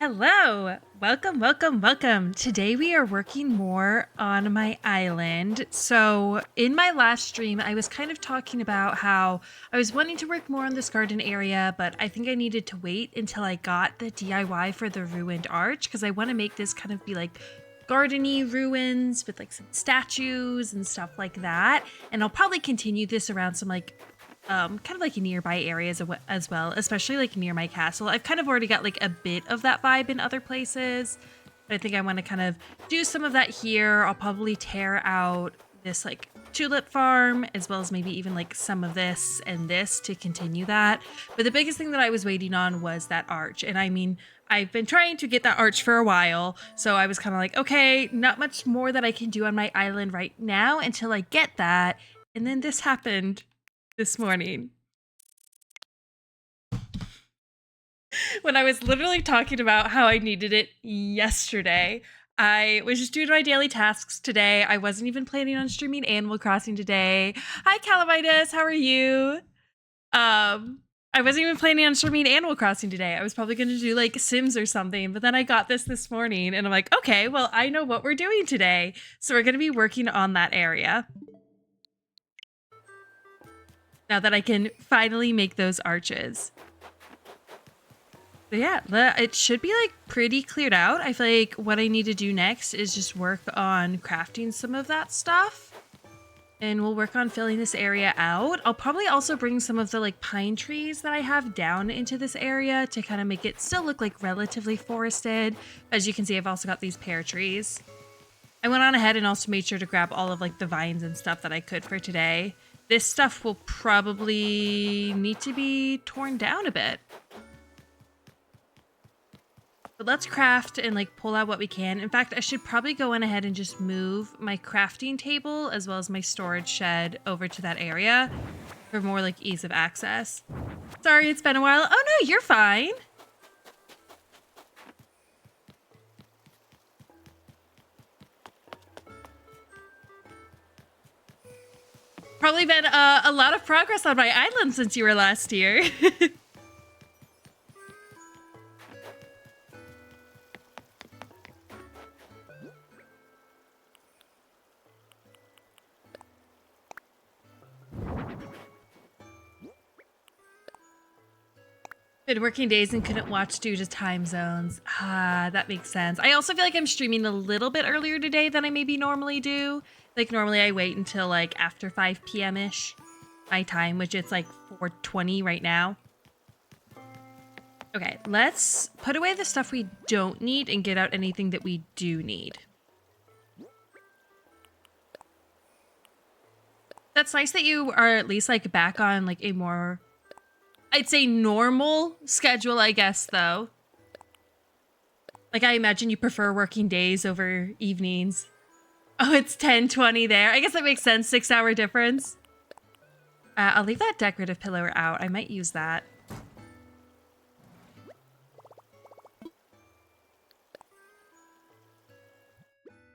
Hello! Welcome, welcome, welcome. Today we are working more on my island. So, in my last stream, I was kind of talking about how I was wanting to work more on this garden area, but I think I needed to wait until I got the DIY for the ruined arch because I want to make this kind of be like gardeny ruins with like some statues and stuff like that. And I'll probably continue this around some like kind of like nearby areas as well, especially like near my castle. I've kind of already got like a bit of that vibe in other places, but I think I want to kind of do some of that here. I'll probably tear out this like tulip farm as well as maybe even like some of this and this to continue that. But the biggest thing that I was waiting on was that arch. And I mean, I've been trying to get that arch for a while. So I was kind of like, okay, not much more that I can do on my island right now until I get that. And then this happened this morning when I was literally talking about how I needed it yesterday. I was just doing my daily tasks today. I wasn't even planning on streaming Animal Crossing today. Hi, Calavitus. How are you? I wasn't even planning on streaming Animal Crossing today. I was probably going to do like Sims or something, but then I got this morning and I'm like, okay, well, I know what we're doing today. So we're going to be working on that area. Now that I can finally make those arches. But yeah, it should be like pretty cleared out. I feel like what I need to do next is just work on crafting some of that stuff. And we'll work on filling this area out. I'll probably also bring some of the like pine trees that I have down into this area to kind of make it still look like relatively forested. As you can see, I've also got these pear trees. I went on ahead and also made sure to grab all of like the vines and stuff that I could for today. This stuff will probably need to be torn down a bit. But let's craft and like pull out what we can. In fact, I should probably go on ahead and just move my crafting table as well as my storage shed over to that area for more like ease of access. Sorry, it's been a while. Oh no, you're fine. Probably been a lot of progress on my island since you were last here. Been working days and couldn't watch due to time zones. Ah, that makes sense. I also feel like I'm streaming a little bit earlier today than I maybe normally do. Like normally I wait until like after 5 p.m.-ish my time, which it's like 4:20 right now. Okay, let's put away the stuff we don't need and get out anything that we do need. That's nice that you are at least like back on like a more, I'd say normal schedule, I guess, though. Like, I imagine you prefer working days over evenings. Oh, it's 10:20 there. I guess that makes sense. 6-hour difference. I'll leave that decorative pillar out. I might use that.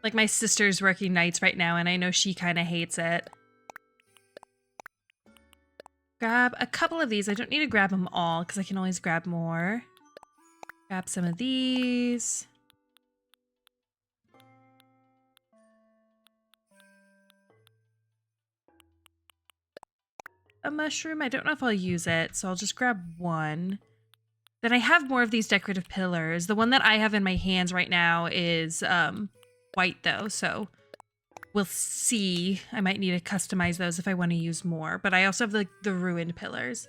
Like, my sister's working nights right now, and I know she kind of hates it. Grab a couple of these. I don't need to grab them all, because I can always grab more. Grab some of these. A mushroom. I don't know if I'll use it, so I'll just grab one. Then I have more of these decorative pillars. The one that I have in my hands right now is white though, so we'll see. I might need to customize those if I want to use more, but I also have like the ruined pillars.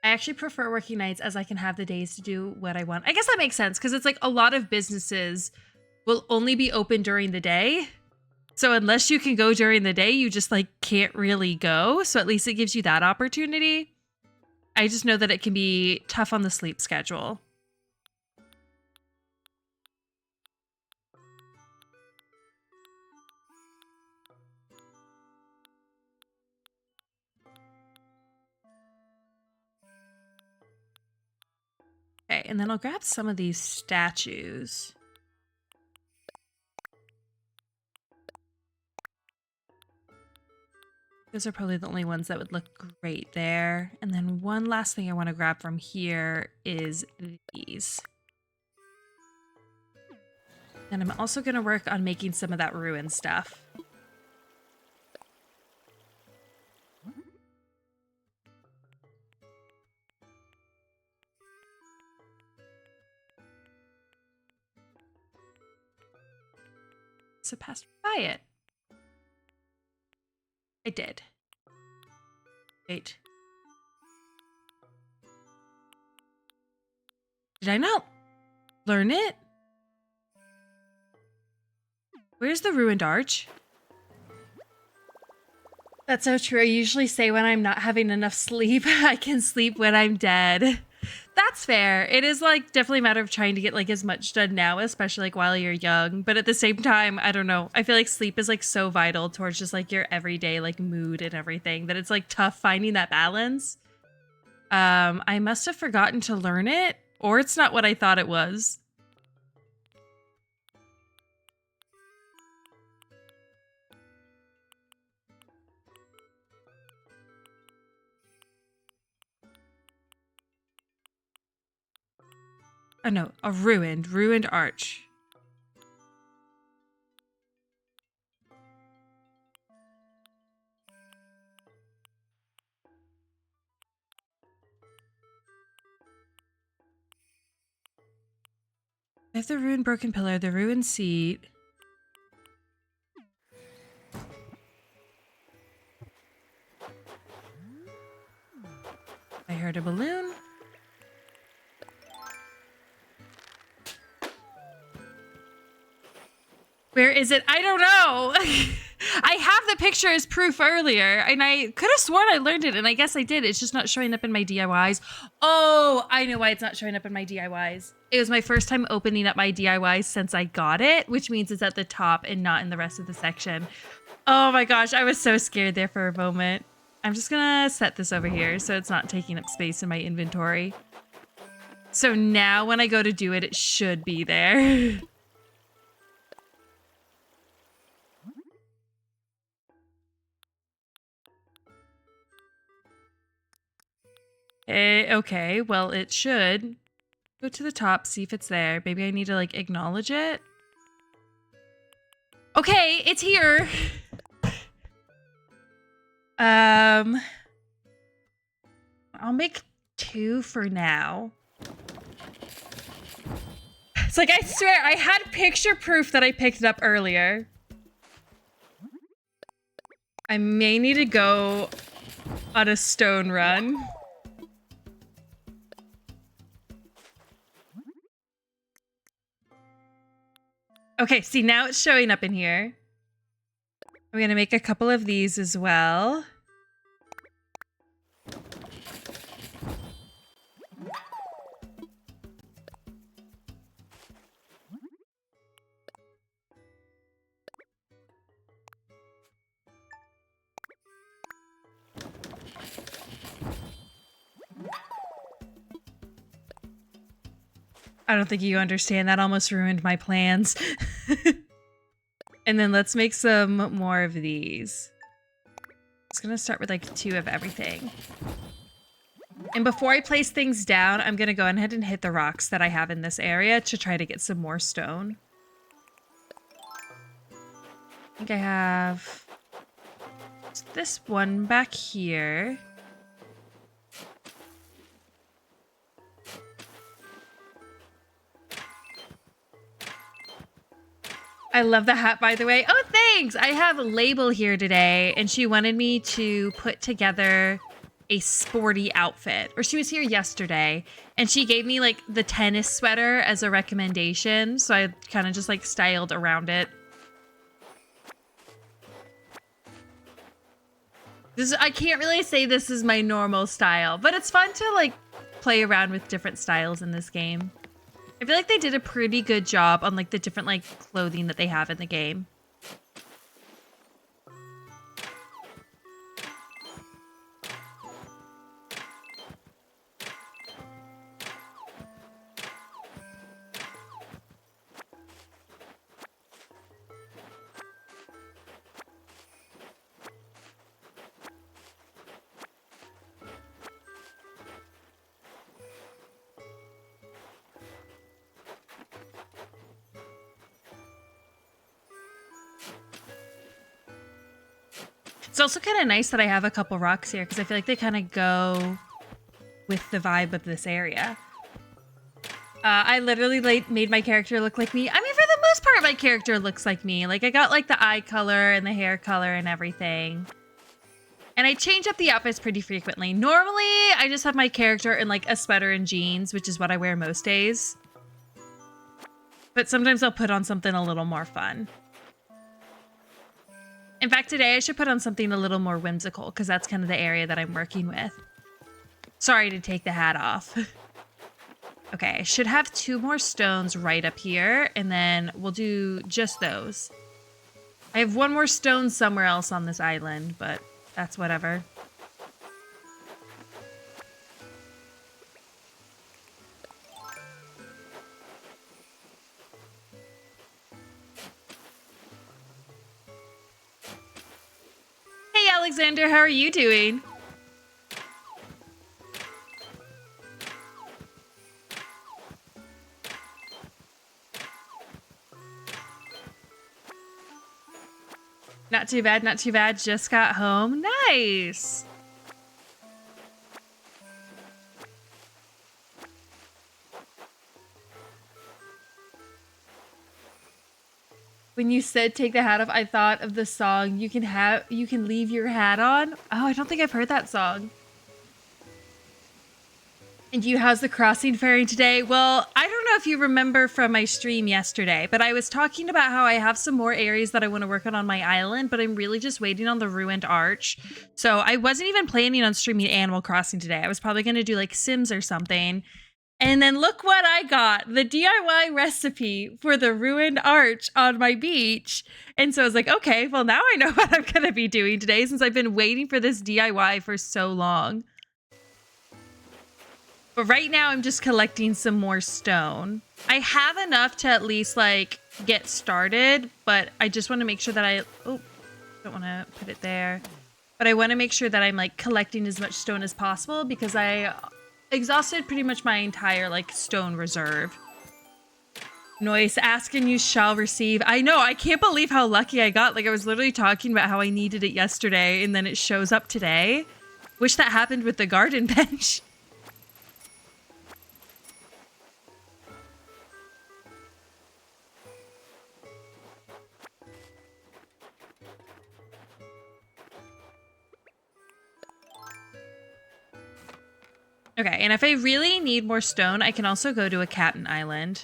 I actually prefer working nights as I can have the days to do what I want. I guess that makes sense because it's like a lot of businesses will only be open during the day. So unless you can go during the day, you just like can't really go. So at least it gives you that opportunity. I just know that it can be tough on the sleep schedule. Okay, and then I'll grab some of these statues. Those are probably the only ones that would look great there. And then one last thing I want to grab from here is these. And I'm also going to work on making some of that ruin stuff. So passed by it. I did. Wait. Did I not learn it? Where's the ruined arch? That's so true. I usually say when I'm not having enough sleep, I can sleep when I'm dead. That's fair. It is like definitely a matter of trying to get like as much done now, especially like while you're young. But at the same time, I don't know. I feel like sleep is like so vital towards just like your everyday like mood and everything that it's like tough finding that balance. I must have forgotten to learn it, or it's not what I thought it was. Oh no, a ruined arch. I have the ruined broken pillar, the ruined seat. I heard a balloon. Where is it? I don't know. I have the picture as proof earlier, and I could have sworn I learned it, and I guess I did. It's just not showing up in my DIYs. Oh, I know why it's not showing up in my DIYs. It was my first time opening up my DIYs since I got it, which means it's at the top and not in the rest of the section. Oh my gosh, I was so scared there for a moment. I'm just gonna set this over here so it's not taking up space in my inventory. So now when I go to do it, it should be there. Okay, well, it should. Go to the top, see if it's there. Maybe I need to, like, acknowledge it. Okay, it's here. I'll make 2 for now. It's like, I swear, I had picture proof that I picked it up earlier. I may need to go on a stone run. Okay, see, now it's showing up in here. I'm gonna make a couple of these as well. I don't think you understand. That almost ruined my plans. And then let's make some more of these. It's gonna start with like 2 of everything. And before I place things down, I'm gonna go ahead and hit the rocks that I have in this area to try to get some more stone. I think I have this one back here. I love the hat, by the way. Oh, thanks! I have a label here today, and she wanted me to put together a sporty outfit. Or she was here yesterday, and she gave me, like, the tennis sweater as a recommendation, so I kind of just, like, styled around it. I can't really say this is my normal style, but it's fun to, like, play around with different styles in this game. I feel like they did a pretty good job on like the different like clothing that they have in the game. It's also kind of nice that I have a couple rocks here because I feel like they kind of go with the vibe of this area. I literally made my character look like me. I mean, for the most part, my character looks like me. Like, I got like the eye color and the hair color and everything. And I change up the outfits pretty frequently. Normally, I just have my character in like a sweater and jeans, which is what I wear most days. But sometimes I'll put on something a little more fun. In fact, today I should put on something a little more whimsical because that's kind of the area that I'm working with. Sorry to take the hat off. Okay, I should have 2 more stones right up here, and then we'll do just those. I have 1 more stone somewhere else on this island, but that's whatever. Hey, Alexander, how are you doing? Not too bad, not too bad. Just got home. Nice. When you said take the hat off, I thought of the song You Can Leave Your Hat On. Oh, I don't think I've heard that song. And how's the crossing faring today? Well, I don't know if you remember from my stream yesterday, but I was talking about how I have some more areas that I want to work on my island, but I'm really just waiting on the ruined arch. So I wasn't even planning on streaming Animal Crossing today. I was probably going to do like Sims or something. And then look what I got, the DIY recipe for the ruined arch on my beach. And so I was like, okay, well now I know what I'm going to be doing today since I've been waiting for this DIY for so long. But right now I'm just collecting some more stone. I have enough to at least like get started, but I just want to make sure that don't want to put it there. But I want to make sure that I'm like collecting as much stone as possible because I exhausted pretty much my entire like stone reserve. Noise, ask and you shall receive. I know, I can't believe how lucky I got. Like I was literally talking about how I needed it yesterday and then it shows up today. Wish that happened with the garden bench. Okay, and if I really need more stone, I can also go to a Captain Island.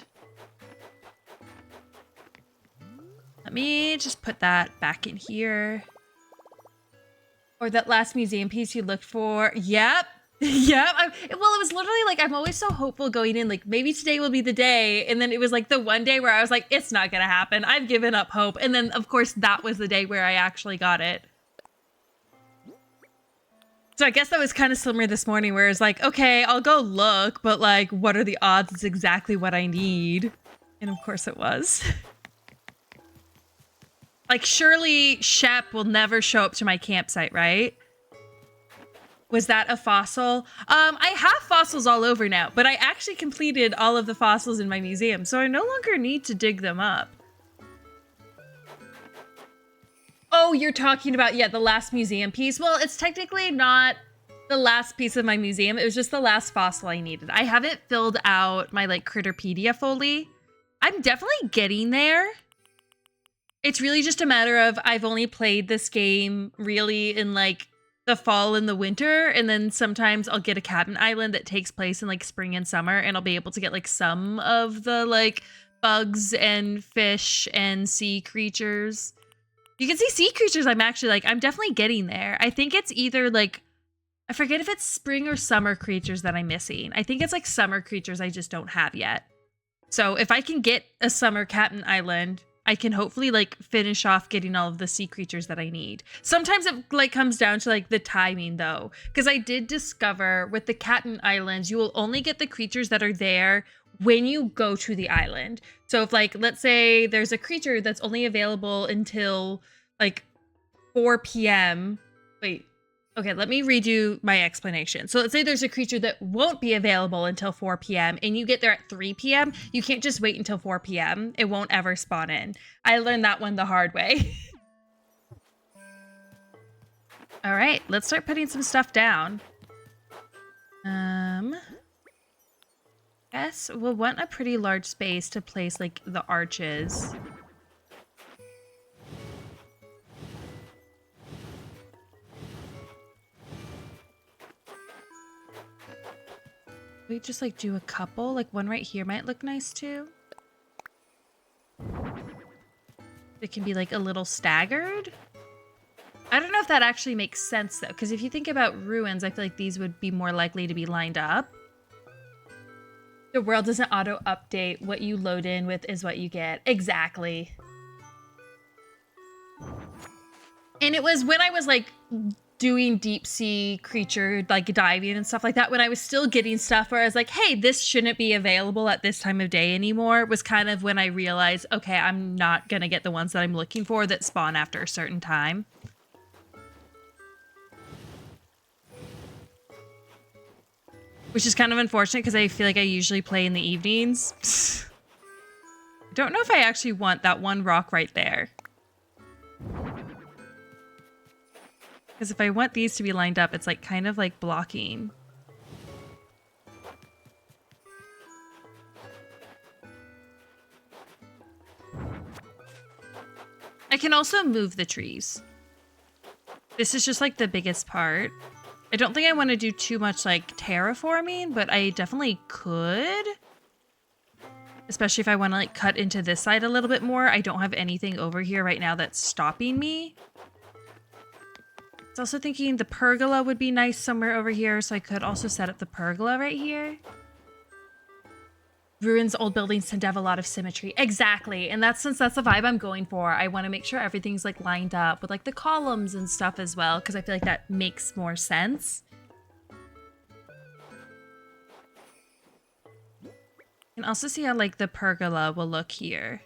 Let me just put that back in here. Or that last museum piece you looked for. Yep. Yep. Well, it was literally like, I'm always so hopeful going in, like maybe today will be the day. And then it was like the one day where I was like, it's not going to happen. I've given up hope. And then of course that was the day where I actually got it. So I guess that was kind of similar this morning where it's like, okay, I'll go look, but like, what are the odds it's exactly what I need? And of course it was. Like, surely Shep will never show up to my campsite, right? Was that a fossil? I have fossils all over now, but I actually completed all of the fossils in my museum, so I no longer need to dig them up. Oh, you're talking about, yeah, the last museum piece. Well, it's technically not the last piece of my museum. It was just the last fossil I needed. I haven't filled out my, like, Critterpedia fully. I'm definitely getting there. It's really just a matter of I've only played this game really in, like, the fall and the winter, and then sometimes I'll get a Captain Island that takes place in, like, spring and summer, and I'll be able to get, like, some of the, like, bugs and fish and sea creatures. You can see sea creatures. I'm definitely getting there. I think it's either like, I forget if it's spring or summer creatures that I'm missing. I think it's like summer creatures I just don't have yet. So if I can get a summer Captain Island, I can hopefully like finish off getting all of the sea creatures that I need. Sometimes it like comes down to like the timing though, because I did discover with the Captain Islands, you will only get the creatures that are there when you go to the island. So if like, let's say there's a creature that's only available until like 4 p.m. Wait, okay, let me redo my explanation. So let's say there's a creature that won't be available until 4 p.m. and you get there at 3 p.m. You can't just wait until 4 p.m. It won't ever spawn in. I learned that one the hard way. All right, let's start putting some stuff down. Guess we'll want a pretty large space to place like the arches. We just like do a couple, like one right here might look nice too. It can be like a little staggered. I don't know if that actually makes sense though, because if you think about ruins, I feel like these would be more likely to be lined up. The world doesn't auto-update. What you load in with is what you get. Exactly. And it was when I was like doing deep sea creature, like diving and stuff like that, when I was still getting stuff where I was like, hey, this shouldn't be available at this time of day anymore, was kind of when I realized, okay, I'm not going to get the ones that I'm looking for that spawn after a certain time. Which is kind of unfortunate because I feel like I usually play in the evenings. I don't know if I actually want that one rock right there. Because if I want these to be lined up, it's like kind of like blocking. I can also move the trees. This is just like the biggest part. I don't think I want to do too much like terraforming, but I definitely could. Especially if I want to like cut into this side a little bit more. I don't have anything over here right now that's stopping me. I was also thinking the pergola would be nice somewhere over here, so I could also set up the pergola right here. Ruins, old buildings tend to have a lot of symmetry. Exactly. And since that's the vibe I'm going for, I want to make sure everything's like lined up with like the columns and stuff as well, because I feel like that makes more sense. You can also see how like the pergola will look here.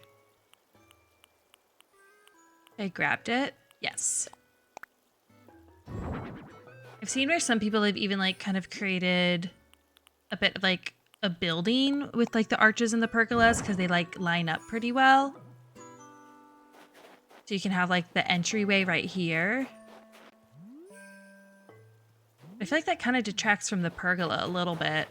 I grabbed it. Yes. I've seen where some people have even like kind of created a bit of like a building with like the arches and the pergolas because they like line up pretty well. So you can have like the entryway right here. I feel like that kind of detracts from the pergola a little bit.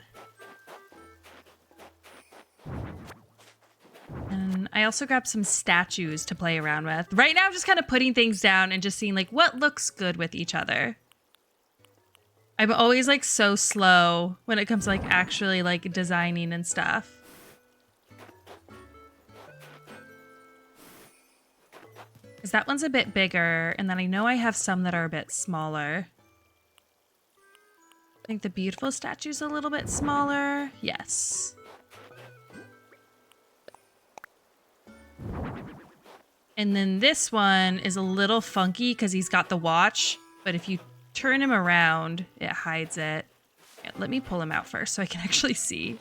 And I also grabbed some statues to play around with. Right now I'm just kind of putting things down and just seeing like what looks good with each other. I'm always like so slow when it comes to like actually like designing and stuff. Because that one's a bit bigger, and then I know I have some that are a bit smaller. I think the beautiful statue's a little bit smaller. Yes. And then this one is a little funky because he's got the watch, but if you turn him around, it hides it. Yeah, let me pull him out first so I can actually see.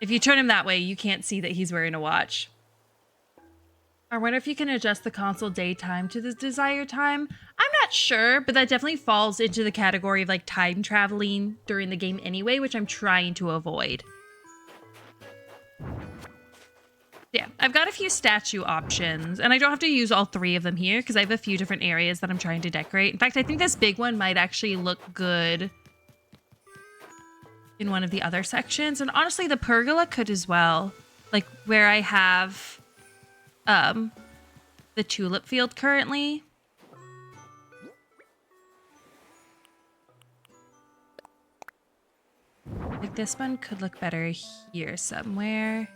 If you turn him that way, you can't see that he's wearing a watch. I wonder if you can adjust the console daytime to the desired time. I'm not sure, but that definitely falls into the category of like time traveling during the game anyway, which I'm trying to avoid. Yeah, I've got a few statue options, and I don't have to use all three of them here because I have a few different areas that I'm trying to decorate. In fact, I think this big one might actually look good in one of the other sections. And honestly, the pergola could as well. Like where I have the tulip field currently. Like this one could look better here somewhere.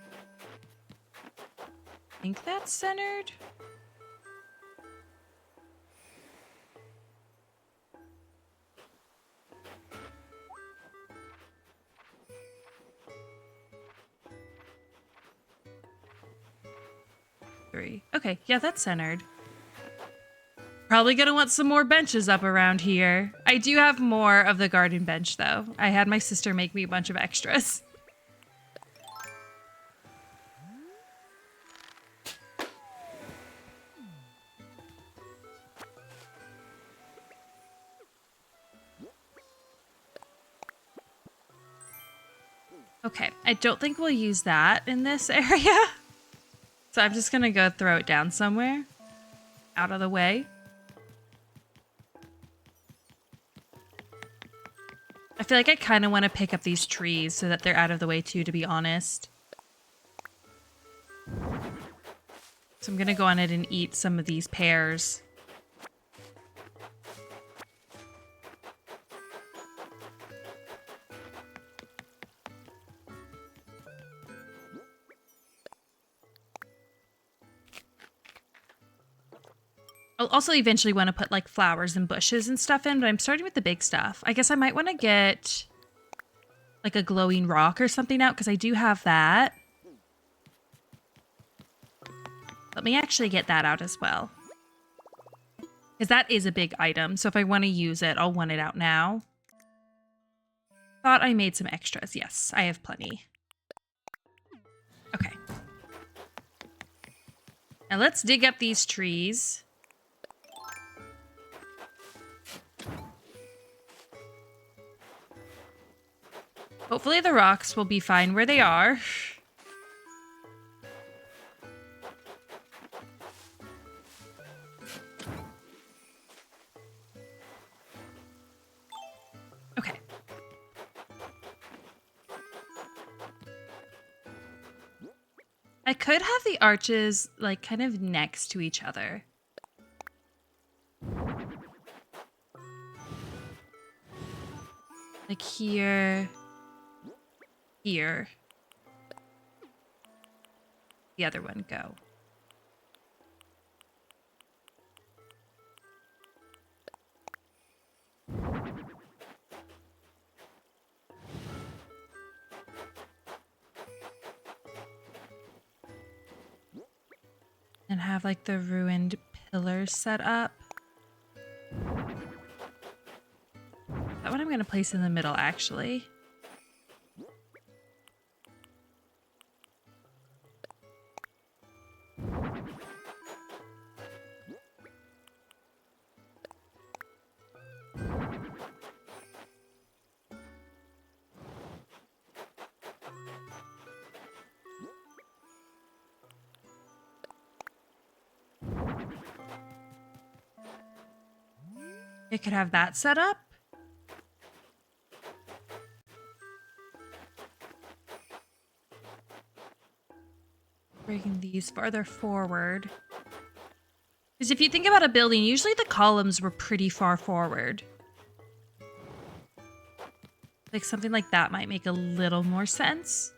I think that's centered. Three. Okay, yeah, that's centered. Probably gonna want some more benches up around here. I do have more of the garden bench though. I had my sister make me a bunch of extras. Okay, I don't think we'll use that in this area. So I'm just gonna go throw it down somewhere. Out of the way. I feel like I kind of want to pick up these trees so that they're out of the way too, to be honest. So I'm gonna go on it and eat some of these pears. I'll also eventually want to put like flowers and bushes and stuff in, but I'm starting with the big stuff. I guess I might want to get like a glowing rock or something out because I do have that. Let me actually get that out as well. Because that is a big item, so if I want to use it, I'll want it out now. Thought I made some extras. Yes, I have plenty. Okay. Now let's dig up these trees. Hopefully the rocks will be fine where they are. Okay. I could have the arches like kind of next to each other. Like here. Here. The other one go. And have like the ruined pillars set up. That one I'm going to place in the middle actually. I could have that set up. Bringing these farther forward. Because if you think about a building, usually the columns were pretty far forward. Like something like that might make a little more sense.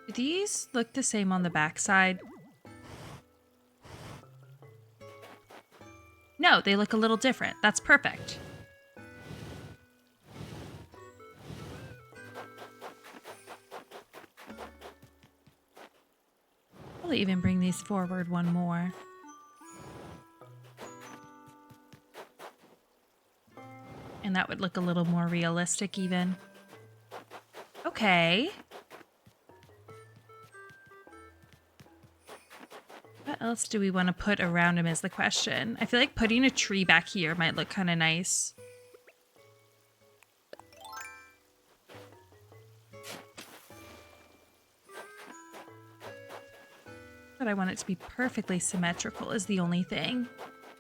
Do these look the same on the backside? No, they look a little different. That's perfect. I'll even bring these forward one more. And that would look a little more realistic even. Okay. What else do we want to put around him is the question. I feel like putting a tree back here might look kind of nice. But I want it to be perfectly symmetrical is the only thing.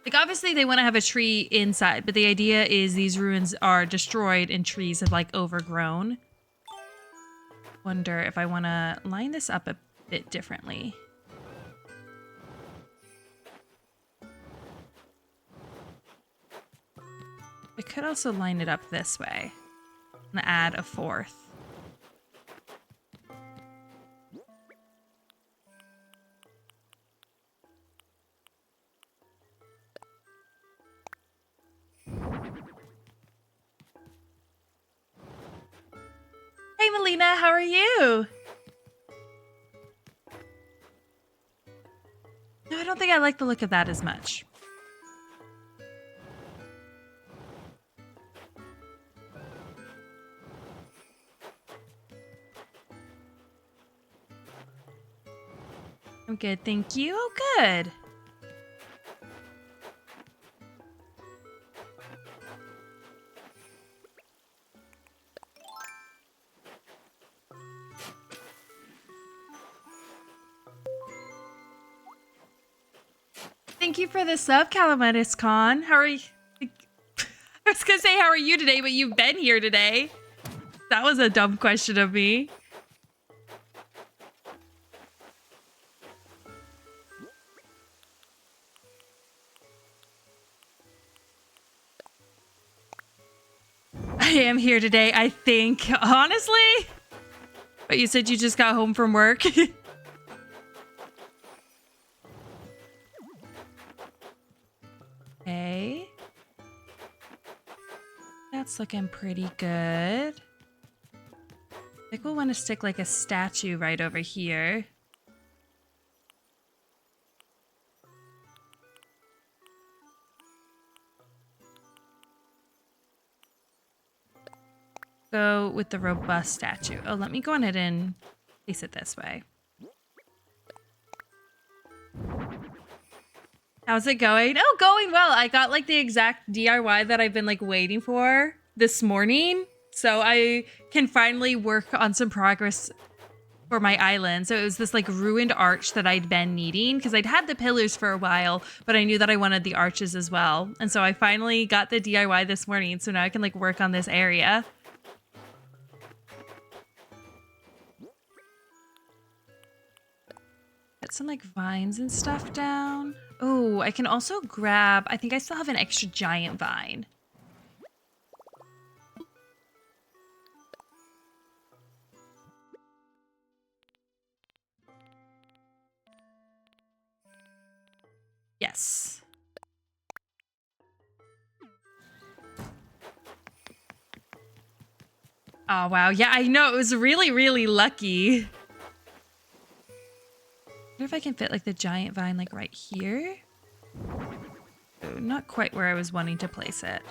Like obviously they want to have a tree inside, but the idea is these ruins are destroyed and trees have like overgrown. Wonder if I want to line this up a bit differently. I could also line it up this way and add a fourth. Hey Melina, how are you? No, I don't think I like the look of that as much. I'm good, thank you. Oh, good. Thank you for the sub, Calamitous Con. How are you? I was gonna say, how are you today, but you've been here today. That was a dumb question of me. I am here today, I think. Honestly? But you said you just got home from work. Okay. That's looking pretty good. I think we'll want to stick like a statue right over here. Go with the robust statue. Oh, let me go ahead and place it this way. How's it going? Oh, going well. I got like the exact DIY that I've been like waiting for this morning. So I can finally work on some progress for my island. So it was this like ruined arch that I'd been needing because I'd had the pillars for a while, but I knew that I wanted the arches as well. And so I finally got the DIY this morning. So now I can like work on this area. Get some like vines and stuff down. Oh, I can also grab, I think I still have an extra giant vine. Yes. Oh, wow. Yeah, I know. It was really, really lucky. I wonder if I can fit like the giant vine like right here. Oh, not quite where I was wanting to place it.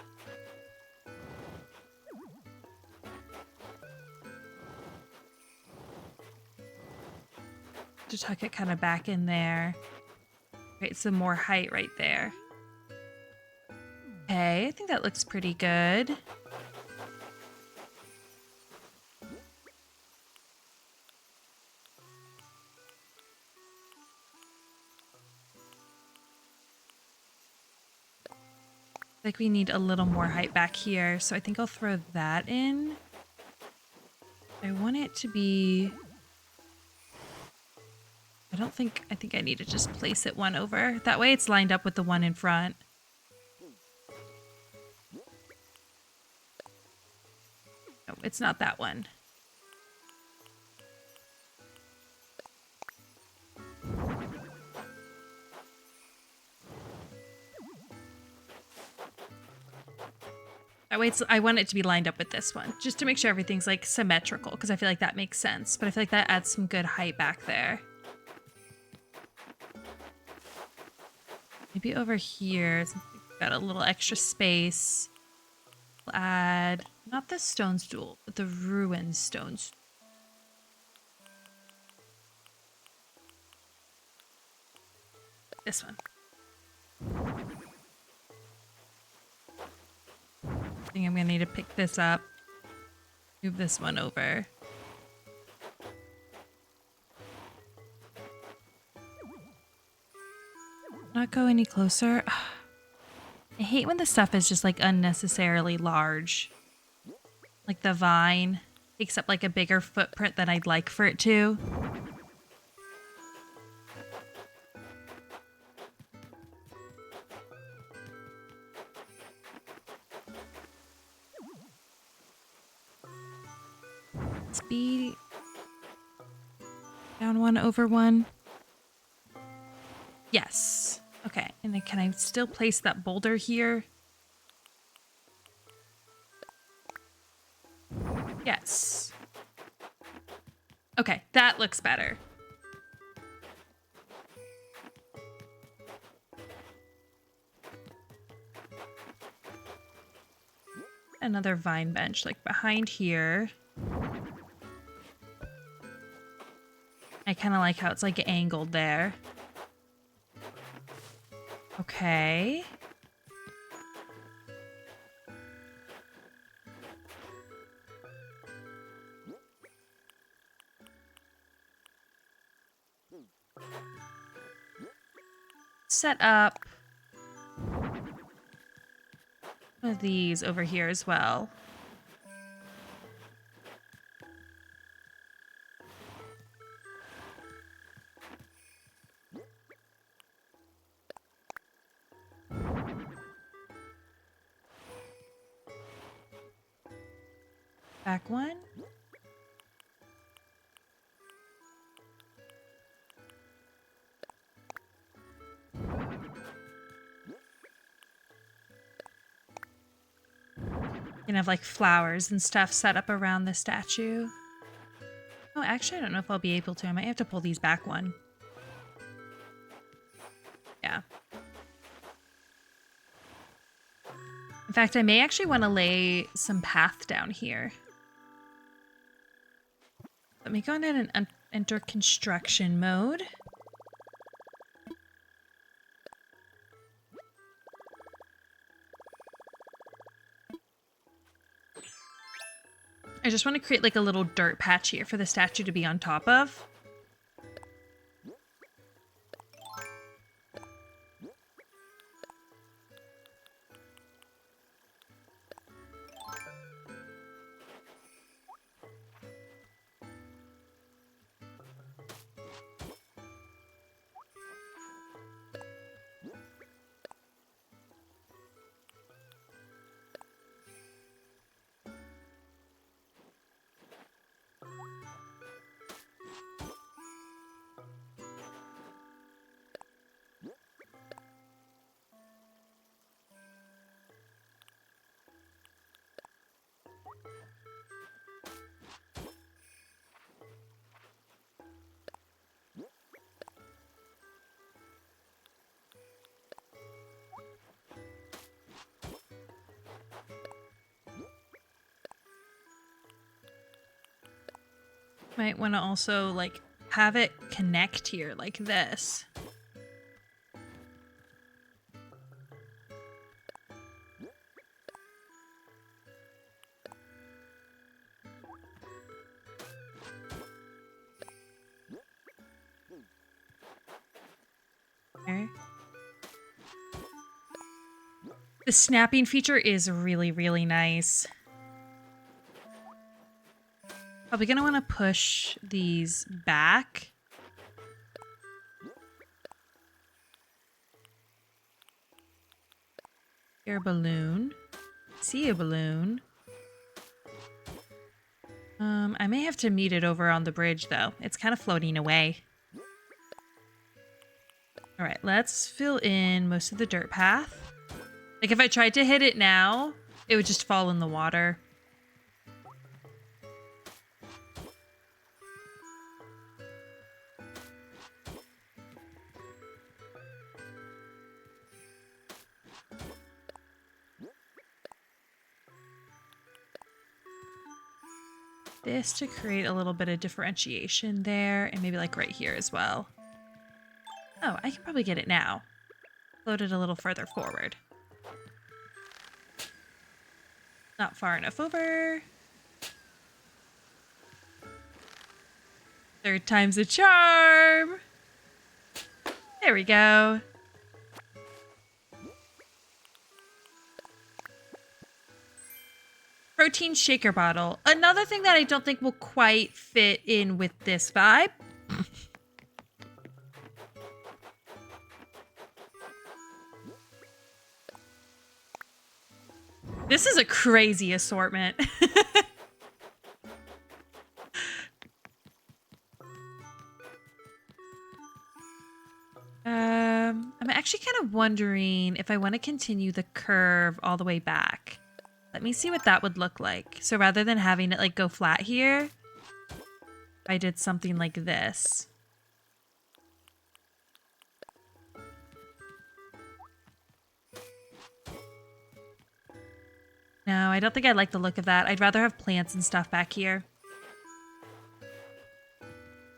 To tuck it kind of back in there. Create some more height right there. Okay, I think that looks pretty good. Like we need a little more height back here, so I think I'll throw that in. I want it to be... I think I need to just place it one over. That way it's lined up with the one in front. No, it's not that one. That way I want it to be lined up with this one, just to make sure everything's like symmetrical, because I feel like that makes sense. But I feel like that adds some good height back there. Maybe over here, since we've got a little extra space, we'll add, not the stone stool, but the ruined stone stool. This one. I think I'm gonna need to pick this up, move this one over. Not go any closer. I hate when the stuff is just like unnecessarily large. Like the vine takes up like a bigger footprint than I'd like for it to. Speed down one over one. Yes. Okay, and then can I still place that boulder here? Yes. Okay, that looks better. Another vine bench, like behind here. I kind of like how it's like angled there. Okay. Set up One of these over here as well. Back one. You can have like flowers and stuff set up around the statue. Oh, actually, I don't know if I'll be able to. I might have to pull these back one. Yeah. In fact, I may actually want to lay some path down here. Let me go in and enter construction mode. I just want to create like a little dirt patch here for the statue to be on top of. Might want to also like have it connect here like this. Okay. The snapping feature is really, really nice. Probably gonna want to push these back. Hear a balloon. See a balloon. I may have to meet it over on the bridge though. It's kind of floating away. All right, let's fill in most of the dirt path. Like if I tried to hit it now, it would just fall in the water. This to create a little bit of differentiation there, and maybe like right here as well. Oh, I can probably get it now. Float it a little further forward. Not far enough over. Third time's a charm. There we go. Protein shaker bottle. Another thing that I don't think will quite fit in with this vibe. This is a crazy assortment. I'm actually kind of wondering if I want to continue the curve all the way back. Let me see what that would look like. So rather than having it like go flat here, I did something like this. No, I don't think I like the look of that. I'd rather have plants and stuff back here.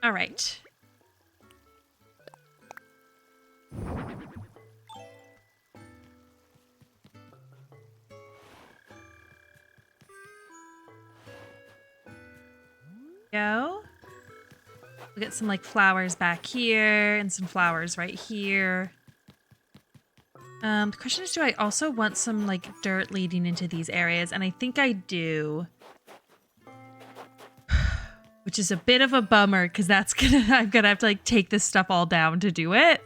All right. Go. We'll get some like flowers back here and some flowers right here. The question is, do I also want some like dirt leading into these areas? And I think I do. Which is a bit of a bummer because I'm gonna have to like take this stuff all down to do it.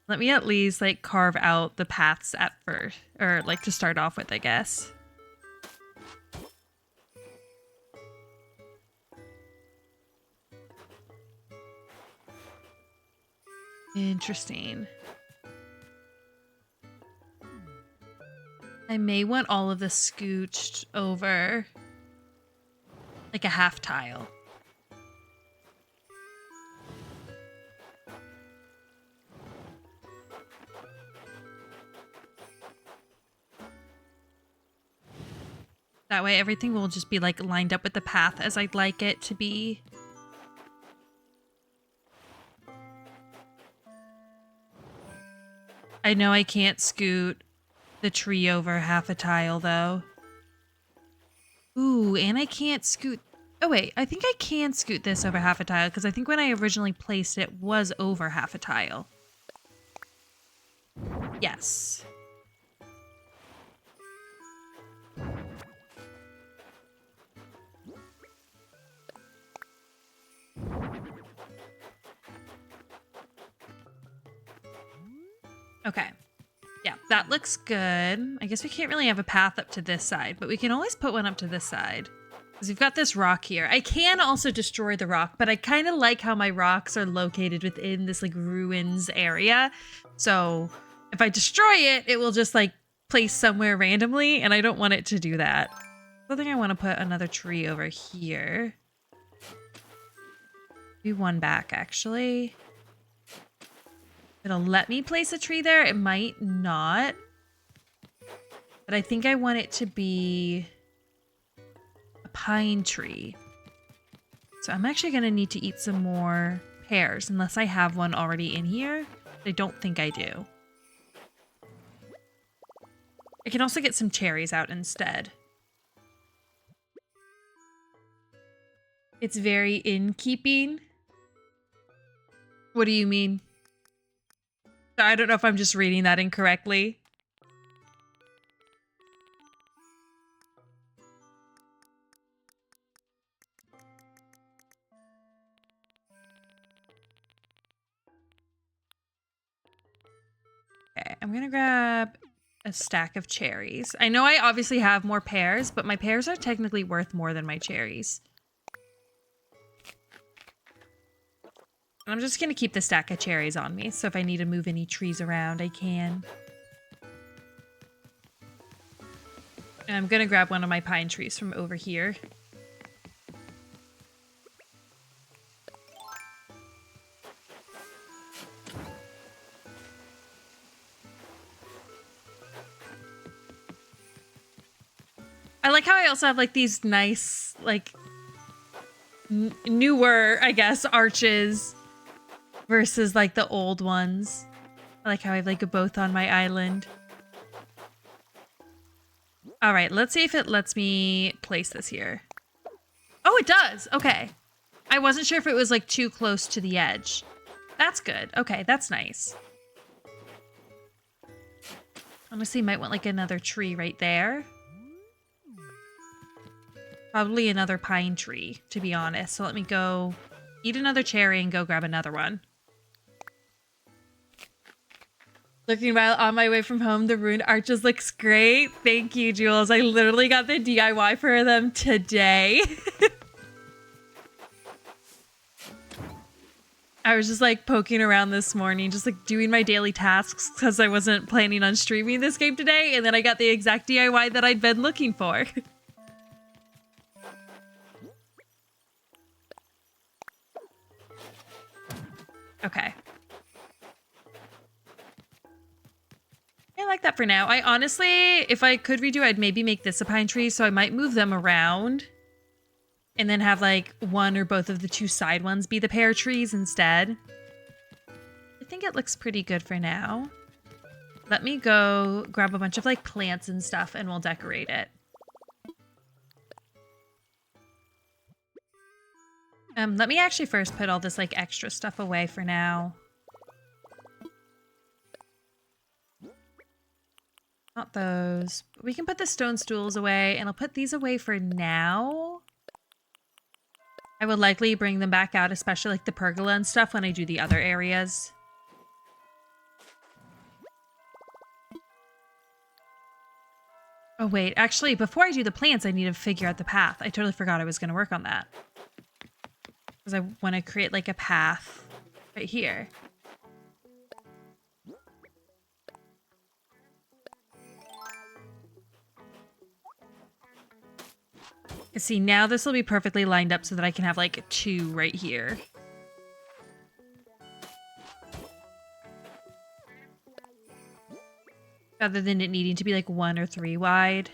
Let me at least like carve out the paths at first, or like to start off with, I guess. Interesting. I may want all of this scooched over like a half tile. That way everything will just be like lined up with the path as I'd like it to be. I know I can't scoot the tree over half a tile though. Ooh, and I can't scoot. Oh wait, I think I can scoot this over half a tile because I think when I originally placed it was over half a tile. Yes. Okay. Yeah, that looks good. I guess we can't really have a path up to this side, but we can always put one up to this side. Because we've got this rock here. I can also destroy the rock, but I kind of like how my rocks are located within this like ruins area. So if I destroy it, it will just like place somewhere randomly, and I don't want it to do that. I think I want to put another tree over here. Maybe one back, actually. It'll let me place a tree there. It might not. But I think I want it to be a pine tree. So I'm actually going to need to eat some more pears, unless I have one already in here. I don't think I do. I can also get some cherries out instead. It's very in keeping. What do you mean? I don't know if I'm just reading that incorrectly. Okay, I'm gonna grab a stack of cherries. I know I obviously have more pears, but my pears are technically worth more than my cherries. I'm just gonna keep the stack of cherries on me, so if I need to move any trees around, I can. And I'm gonna grab one of my pine trees from over here. I like how I also have like these nice, like, newer, I guess, arches versus like the old ones. I like how I have like both on my island. All right, let's see if it lets me place this here. Oh, it does. Okay. I wasn't sure if it was like too close to the edge. That's good. Okay, that's nice. Honestly, might want like another tree right there. Probably another pine tree, to be honest. So let me go eat another cherry and go grab another one. Looking while on my way from home, the ruined arches looks great. Thank you, Jules. I literally got the DIY for them today. I was just like poking around this morning, just like doing my daily tasks because I wasn't planning on streaming this game today. And then I got the exact DIY that I'd been looking for. Okay. I like that for now. I honestly, if I could redo, I'd maybe make this a pine tree, so I might move them around and then have like one or both of the two side ones be the pear trees instead. I think it looks pretty good for now. Let me go grab a bunch of like plants and stuff and we'll decorate it. Let me actually first put all this like extra stuff away for now. those. We can put the stone stools away, and I'll put these away for now. I will likely bring them back out, especially like the pergola and stuff, when I do the other areas. Oh, wait. Actually, before I do the plants, I need to figure out the path. I totally forgot I was going to work on that. Because I want to create like a path right here. See, now this will be perfectly lined up so that I can have like 2 right here. Rather than it needing to be like 1 or 3 wide.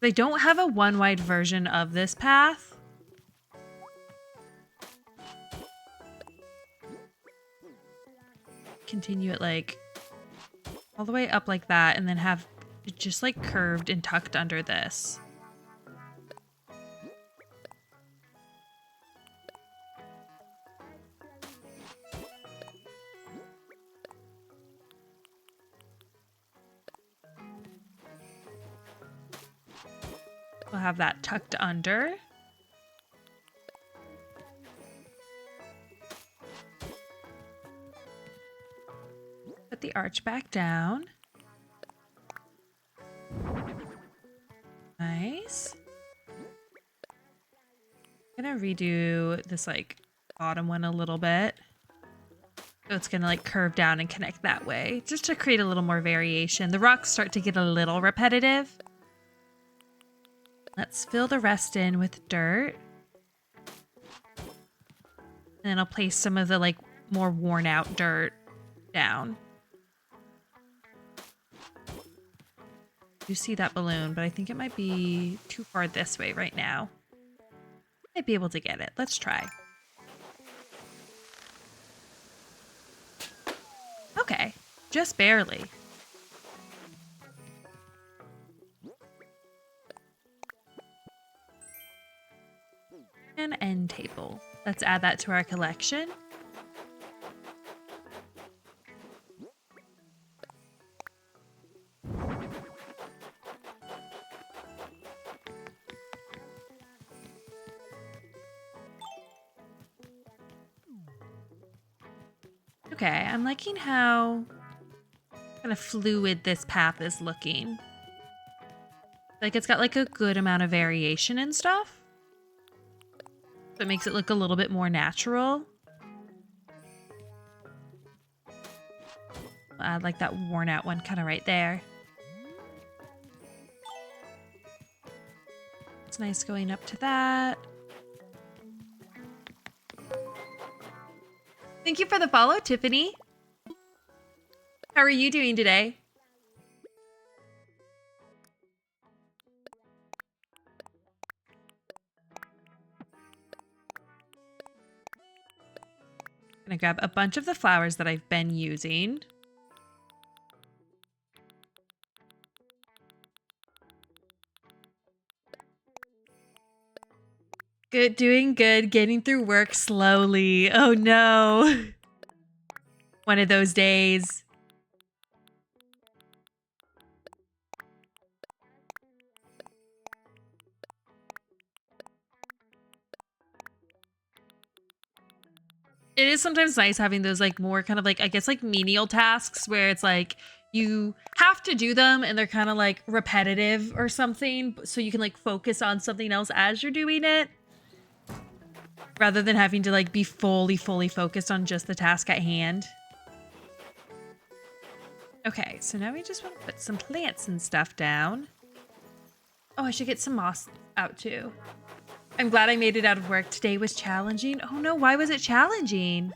They don't have a 1 wide version of this path. Continue it like all the way up like that, and then have it just like curved and tucked under this. We'll have that tucked under. Put the arch back down. Nice. I'm gonna redo this like bottom one a little bit. So it's gonna like curve down and connect that way, just to create a little more variation. The rocks start to get a little repetitive. Let's fill the rest in with dirt. And then I'll place some of the like more worn out dirt down. You see that balloon, but I think it might be too far this way right now. Might be able to get it. Let's try. Okay, just barely. An end table. Let's add that to our collection. Okay, I'm liking how kind of fluid this path is looking. Like it's got like a good amount of variation and stuff. So it makes it look a little bit more natural. I'll add like that worn out one kind of right there. It's nice going up to that. Thank you for the follow, Tiffany. How are you doing today? I'm gonna grab a bunch of the flowers that I've been using. Good, doing good, getting through work slowly. Oh no. One of those days. It is sometimes nice having those like more kind of like, I guess like menial tasks where it's like you have to do them and they're kind of like repetitive or something. So you can like focus on something else as you're doing it. Rather than having to like be fully focused on just the task at hand. Okay, so now we just want to put some plants and stuff down. Oh, I should get some moss out too. I'm glad I made it out of work. Today was challenging. Oh no, why was it challenging?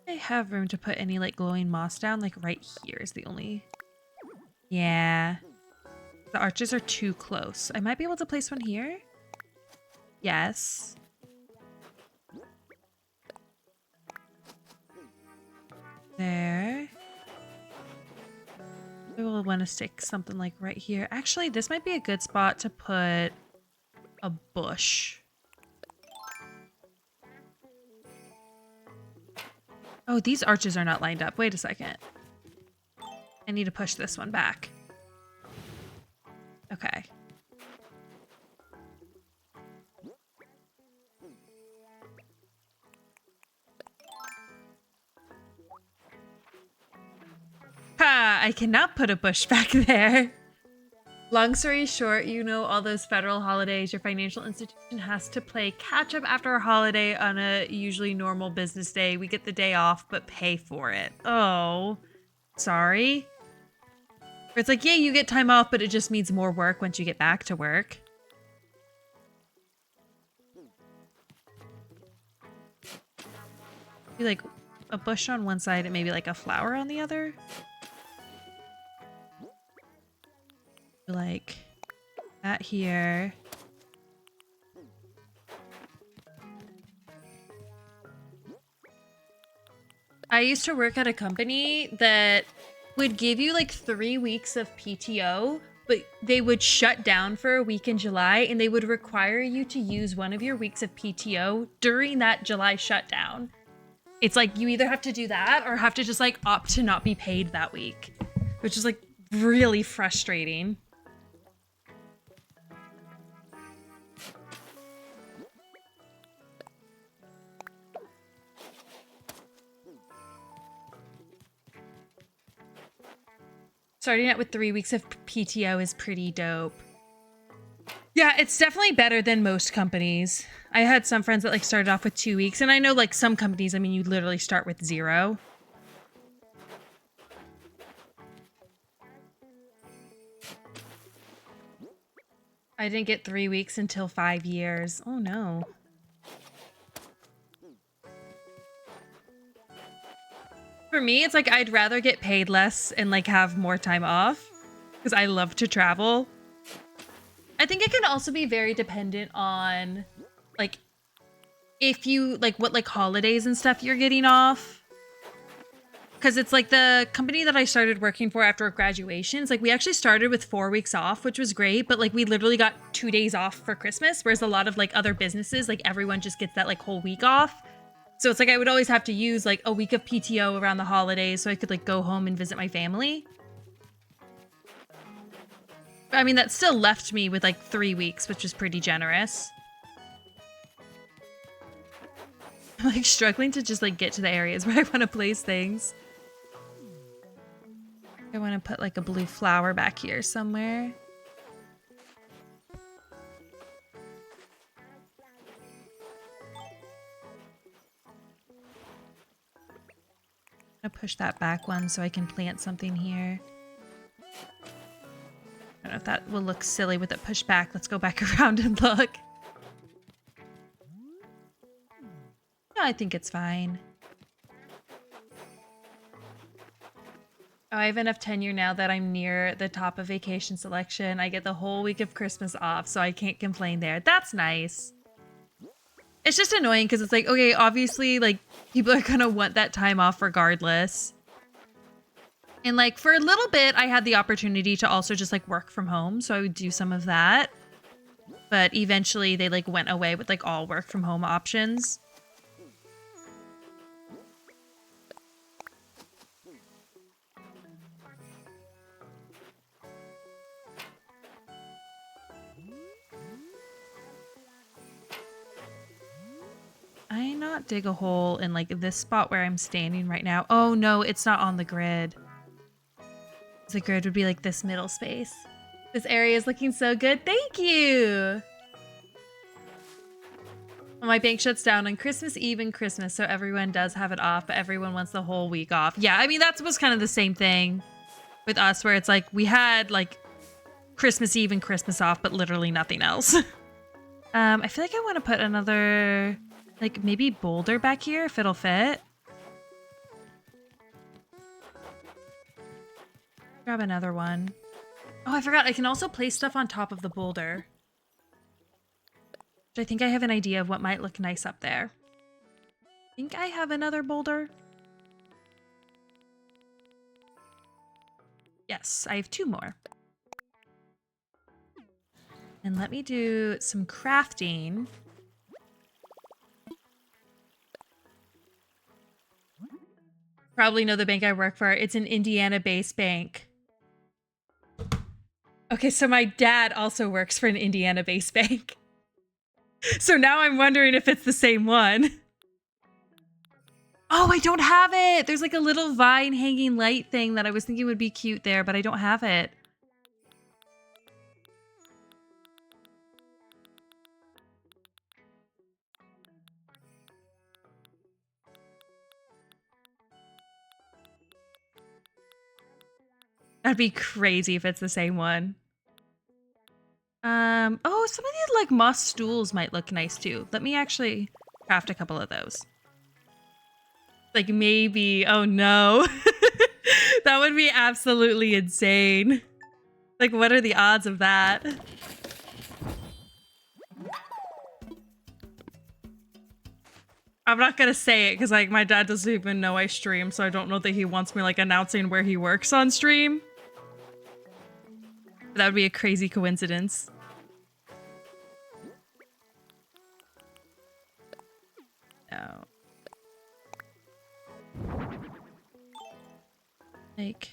I have room to put any like glowing moss down. Like right here is the only... Yeah. The arches are too close. I might be able to place one here. Yes. there. We will want to stick something like right here. Actually, this might be a good spot to put a bush. Oh, these arches are not lined up. Wait a second. I need to push this one back. Okay. Ha! I cannot put a bush back there. Long story short, you know, all those federal holidays, your financial institution has to play catch up after a holiday on a usually normal business day. We get the day off, but pay for it. Oh, sorry. It's like, yeah, you get time off, but it just means more work once you get back to work. Be like a bush on one side and maybe like a flower on the other. Like that here. I used to work at a company that would give you like 3 weeks of PTO, but they would shut down for a week in July and they would require you to use one of your weeks of PTO during that July shutdown. It's like you either have to do that or have to just like opt to not be paid that week, which is like really frustrating. Starting out with 3 weeks of PTO is pretty dope. Yeah, it's definitely better than most companies. I had some friends that like started off with 2 weeks, and I know like some companies, I mean, you literally start with 0. I didn't get 3 weeks until 5 years. Oh no. For me, it's like I'd rather get paid less and like have more time off because I love to travel. I think it can also be very dependent on like if you like what like holidays and stuff you're getting off. Because it's like the company that I started working for after graduation, it's like we actually started with 4 weeks off, which was great, but like we literally got 2 days off for Christmas, whereas a lot of like other businesses, like everyone just gets that like whole week off. So it's like I would always have to use like a week of PTO around the holidays so I could like go home and visit my family. I mean, that still left me with like 3 weeks, which was pretty generous. I'm like struggling to just like get to the areas where I want to place things. I want to put like a blue flower back here somewhere. I'm gonna push that back one so I can plant something here. I don't know if that will look silly with it pushed back. Let's go back around and look. No, I think it's fine. Oh, I have enough tenure now that I'm near the top of vacation selection. I get the whole week of Christmas off, so I can't complain there. That's nice. It's just annoying because it's like, okay, obviously, like, people are gonna want that time off regardless. And, like, for a little bit, I had the opportunity to also just, like, work from home, so I would do some of that. But eventually, they, like, went away with, like, all work from home options. I not dig a hole in like this spot where I'm standing right now. Oh no, it's not on the grid. The grid would be like this middle space. This area is looking so good. Thank you. Well, my bank shuts down on Christmas Eve and Christmas, so everyone does have it off, but everyone wants the whole week off. Yeah, I mean, that was kind of the same thing with us, where it's like we had like Christmas Eve and Christmas off, but literally nothing else. I feel like I want to put another, like maybe boulder back here if it'll fit. Grab another one. Oh, I forgot. I can also place stuff on top of the boulder. Which I think I have an idea of what might look nice up there. I think I have another boulder. Yes, I have 2 more. And let me do some crafting. Probably know the bank I work for. It's an Indiana-based bank. Okay, so my dad also works for an Indiana-based bank. So now I'm wondering if it's the same one. Oh, I don't have it. There's like a little vine hanging light thing that I was thinking would be cute there, but I don't have it. That'd be crazy if it's the same one. Oh, some of these like moss stools might look nice too. Let me actually craft a couple of those. Like maybe, oh no. That would be absolutely insane. Like what are the odds of that? I'm not gonna say it because like my dad doesn't even know I stream, so I don't know that he wants me like announcing where he works on stream. That would be a crazy coincidence. No. Like...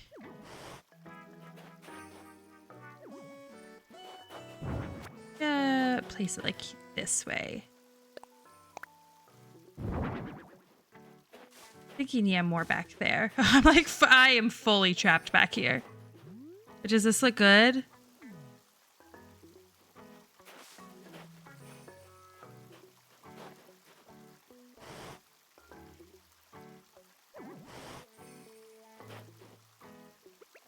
place it like this way. Thinking, yeah, more back there. I'm like, I am fully trapped back here. But does this look good?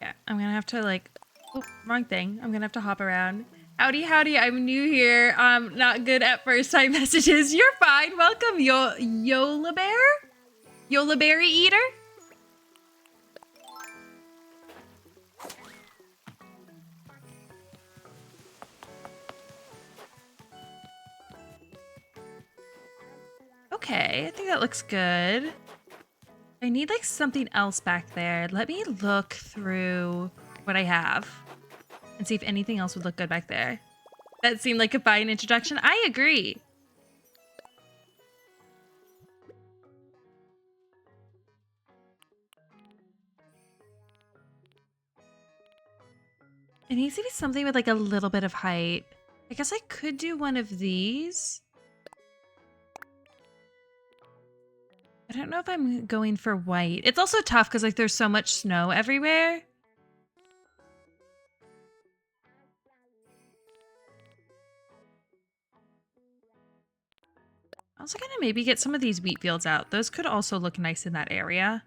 Yeah, I'm gonna have to like, oh, wrong thing. I'm gonna have to hop around. Howdy, howdy, I'm new here. Not good at first time messages. You're fine. Welcome, Yola Bear? Yola Berry Eater? Okay, I think that looks good. I need like something else back there. Let me look through what I have and see if anything else would look good back there. That seemed like a fine introduction. I agree. It needs to be something with like a little bit of height. I guess I could do one of these. I don't know if I'm going for white. It's also tough because like there's so much snow everywhere. I was gonna maybe get some of these wheat fields out. Those could also look nice in that area.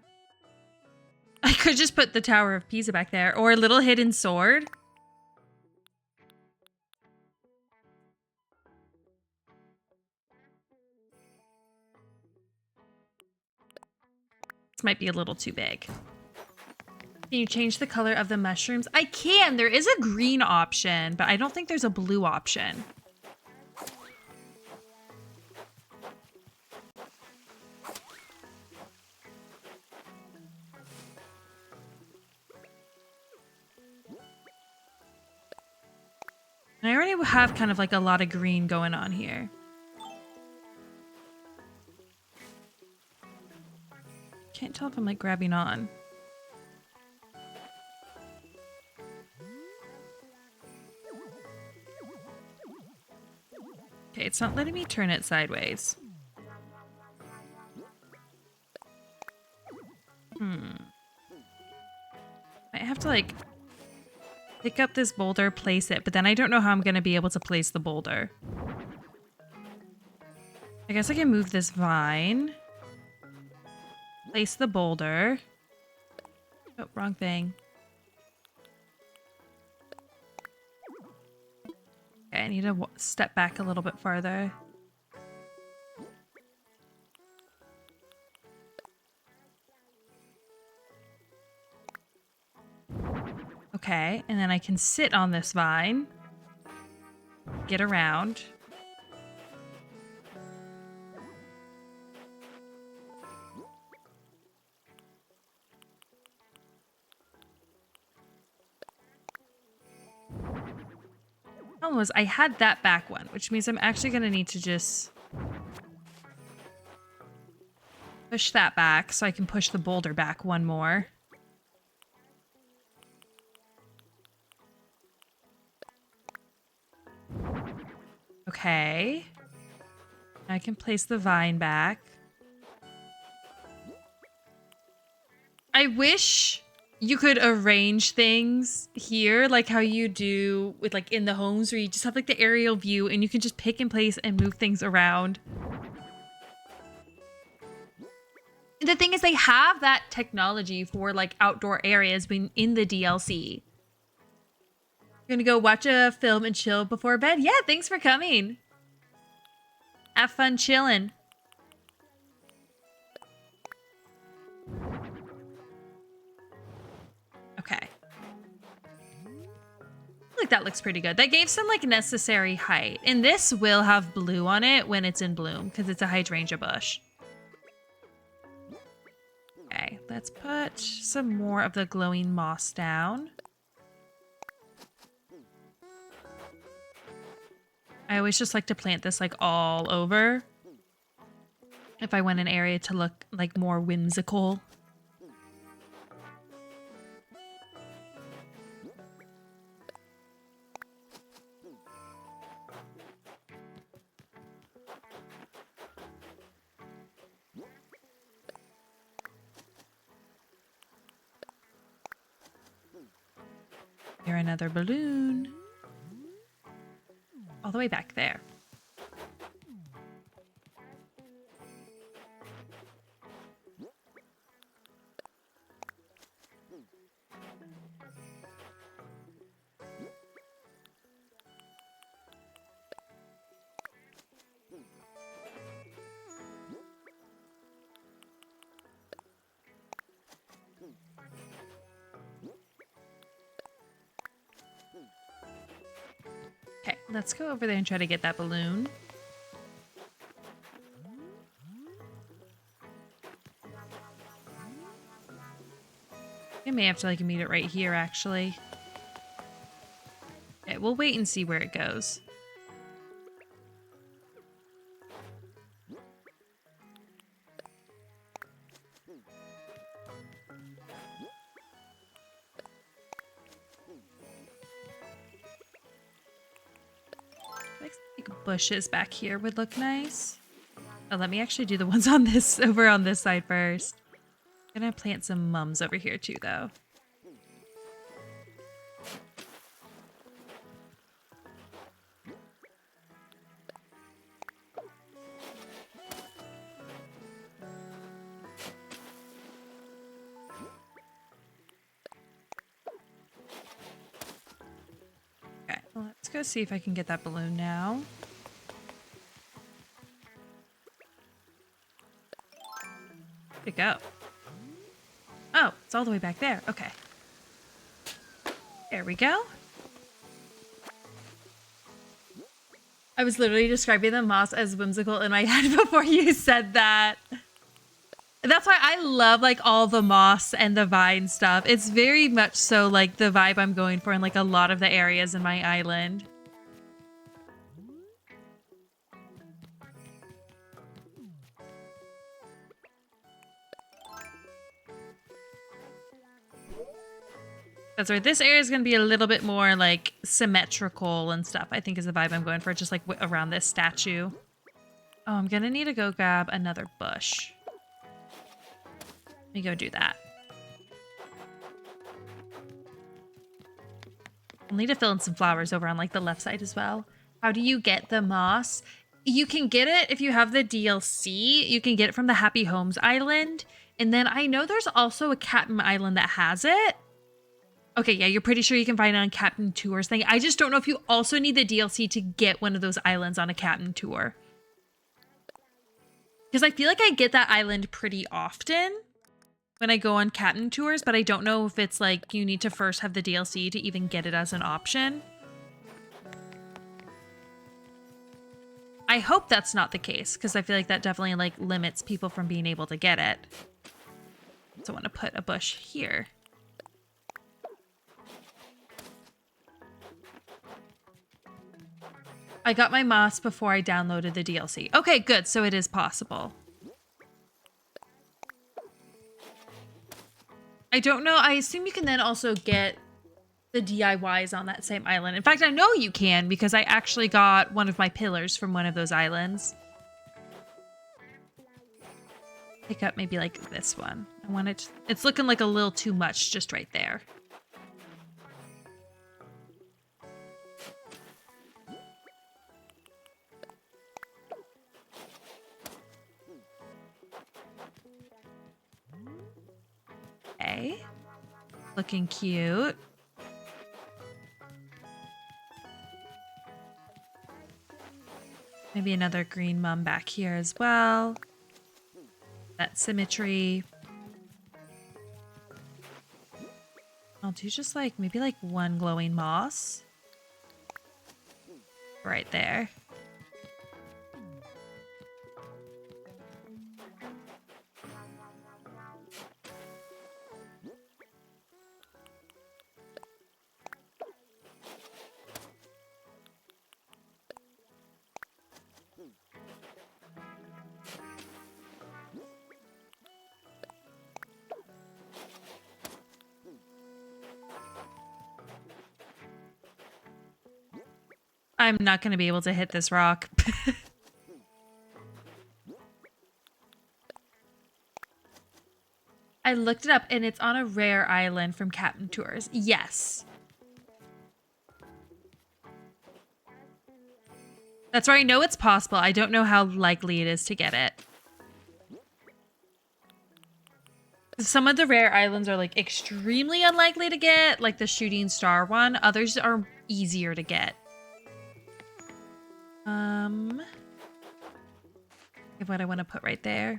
I could just put the Tower of Pisa back there or a little hidden sword. This might be a little too big. Can you change the color of the mushrooms? I can. There is a green option, but I don't think there's a blue option. And I already have kind of like a lot of green going on here. Can't tell if I'm like grabbing on. Okay, it's not letting me turn it sideways. I have to like pick up this boulder, place it, but then I don't know how I'm going to be able to place the boulder. I guess I can move this vine. Place the boulder. Oh, wrong thing. Okay, I need to step back a little bit farther. Okay, and then I can sit on this vine. Get around. problem was I had that back one, which means I'm actually going to need to just push that back so I can push the boulder back one more. Okay. I can place the vine back. I wish you could arrange things here like how you do with like in the homes where you just have like the aerial view and you can just pick and place and move things around. The thing is they have that technology for like outdoor areas when in the DLC. You're gonna go watch a film and chill before bed? Yeah, thanks for coming. Have fun chilling. Okay. I think that looks pretty good. That gave some like necessary height. And this will have blue on it when it's in bloom because it's a hydrangea bush. Okay, let's put some more of the glowing moss down. I always just like to plant this like all over if I want an area to look like more whimsical. Here, another balloon. All the way back there. Okay, let's go over there and try to get that balloon. I may have to like meet it right here, actually. Okay, we'll wait and see where it goes. Like bushes back here would look nice. Oh, let me actually do the ones on this over on this side first. I'm gonna plant some mums over here too, though. Okay, well, let's go see if I can get that balloon now. Where'd it go? Oh, it's all the way back there. Okay. There we go. I was literally describing the moss as whimsical in my head before you said that. That's why I love like all the moss and the vine stuff. It's very much so like the vibe I'm going for in like a lot of the areas in my island. That's right. This area is going to be a little bit more like symmetrical and stuff, I think is the vibe I'm going for, just like around this statue. Oh, I'm going to need to go grab another bush. Let me go do that. I'll need to fill in some flowers over on like the left side as well. How do you get the moss? You can get it if you have the DLC. You can get it from the Happy Homes Island. And then I know there's also a Captain Island that has it. Okay, yeah, you're pretty sure you can find it on Captain Tour's thing. I just don't know if you also need the DLC to get one of those islands on a Captain Tour. Because I feel like I get that island pretty often when I go on Captain Tours, but I don't know if it's like you need to first have the DLC to even get it as an option. I hope that's not the case, because I feel like that definitely like limits people from being able to get it. So I want to put a bush here. I got my moss before I downloaded the DLC. Okay, good. So it is possible. I don't know. I assume you can then also get the DIYs on that same island. In fact, I know you can because I actually got one of my pillars from one of those islands. Pick up maybe like this one. I want it. It's looking like a little too much just right there. Okay. Looking cute. Maybe another green mum back here as well. That symmetry. I'll do just like, maybe like one glowing moss. Right there. I'm not going to be able to hit this rock. I looked it up and it's on a rare island from Captain Tours. Yes. That's where I know it's possible. I don't know how likely it is to get it. Some of the rare islands are like extremely unlikely to get, like the shooting star one. Others are easier to get. What I want to put right there.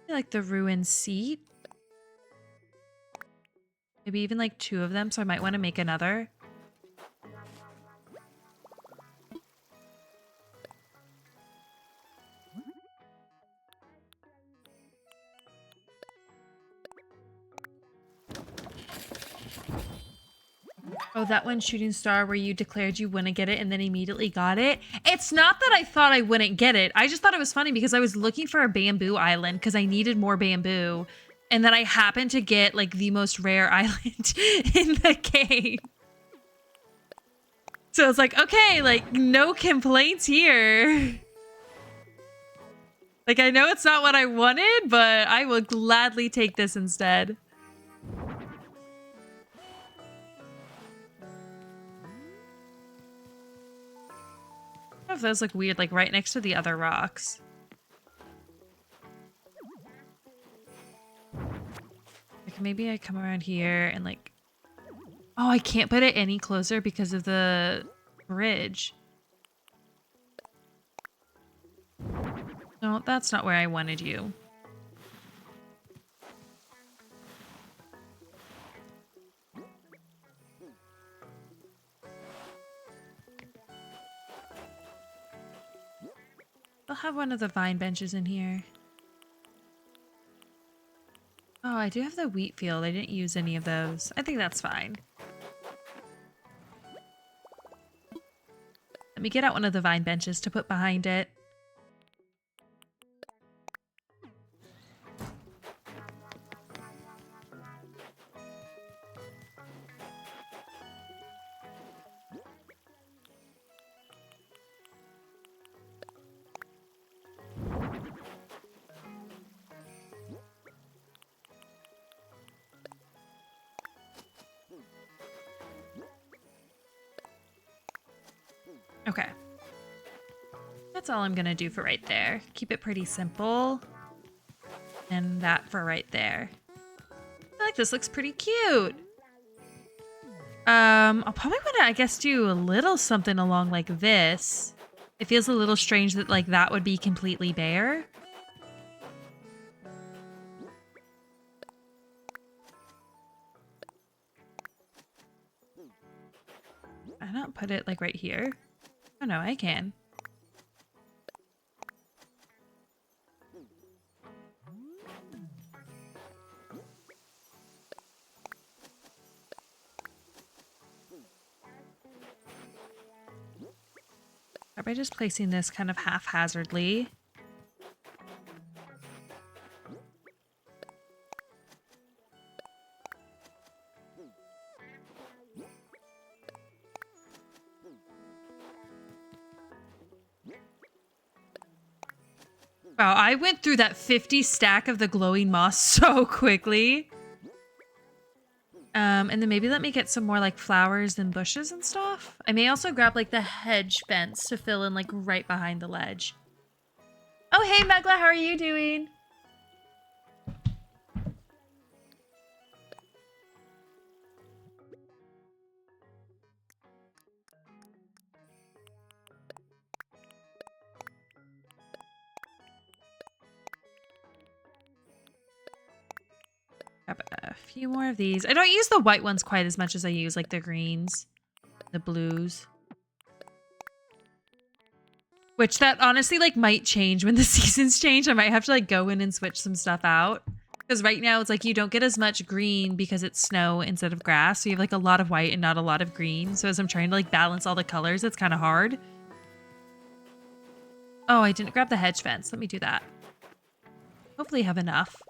I like the ruined seat. Maybe even like 2 of them, so I might want to make another. Oh, that one shooting star where you declared you wouldn't get it and then immediately got it. It's not that I thought I wouldn't get it. I just thought it was funny because I was looking for a bamboo island because I needed more bamboo. And then I happened to get like the most rare island in the game. So it's like, okay, like no complaints here. Like, I know it's not what I wanted, but I will gladly take this instead. I don't know if those look weird, like right next to the other rocks. Like maybe I come around here and like... Oh, I can't put it any closer because of the bridge. No, that's not where I wanted you. I'll have one of the vine benches in here. Oh, I do have the wheat field. I didn't use any of those. I think that's fine. Let me get out one of the vine benches to put behind it. Okay. That's all I'm gonna do for right there. Keep it pretty simple. And that for right there. I feel like this looks pretty cute. I'll probably want to, I guess, do a little something along like this. It feels a little strange that like that would be completely bare. Why not put it like right here? Oh no, I can. start by just placing this kind of haphazardly. Wow, I went through that 50 stack of the glowing moss so quickly. And then maybe let me get some more like flowers and bushes and stuff. I may also grab like the hedge fence to fill in like right behind the ledge. Oh, hey, Megla, how are you doing? Grab a few more of these. I don't use the white ones quite as much as I use like the greens, the blues. Which that honestly like might change when the seasons change. I might have to like go in and switch some stuff out. Because right now it's like you don't get as much green because it's snow instead of grass. So you have like a lot of white and not a lot of green. So as I'm trying to like balance all the colors, it's kind of hard. Oh, I didn't grab the hedge fence. Let me do that. Hopefully have enough.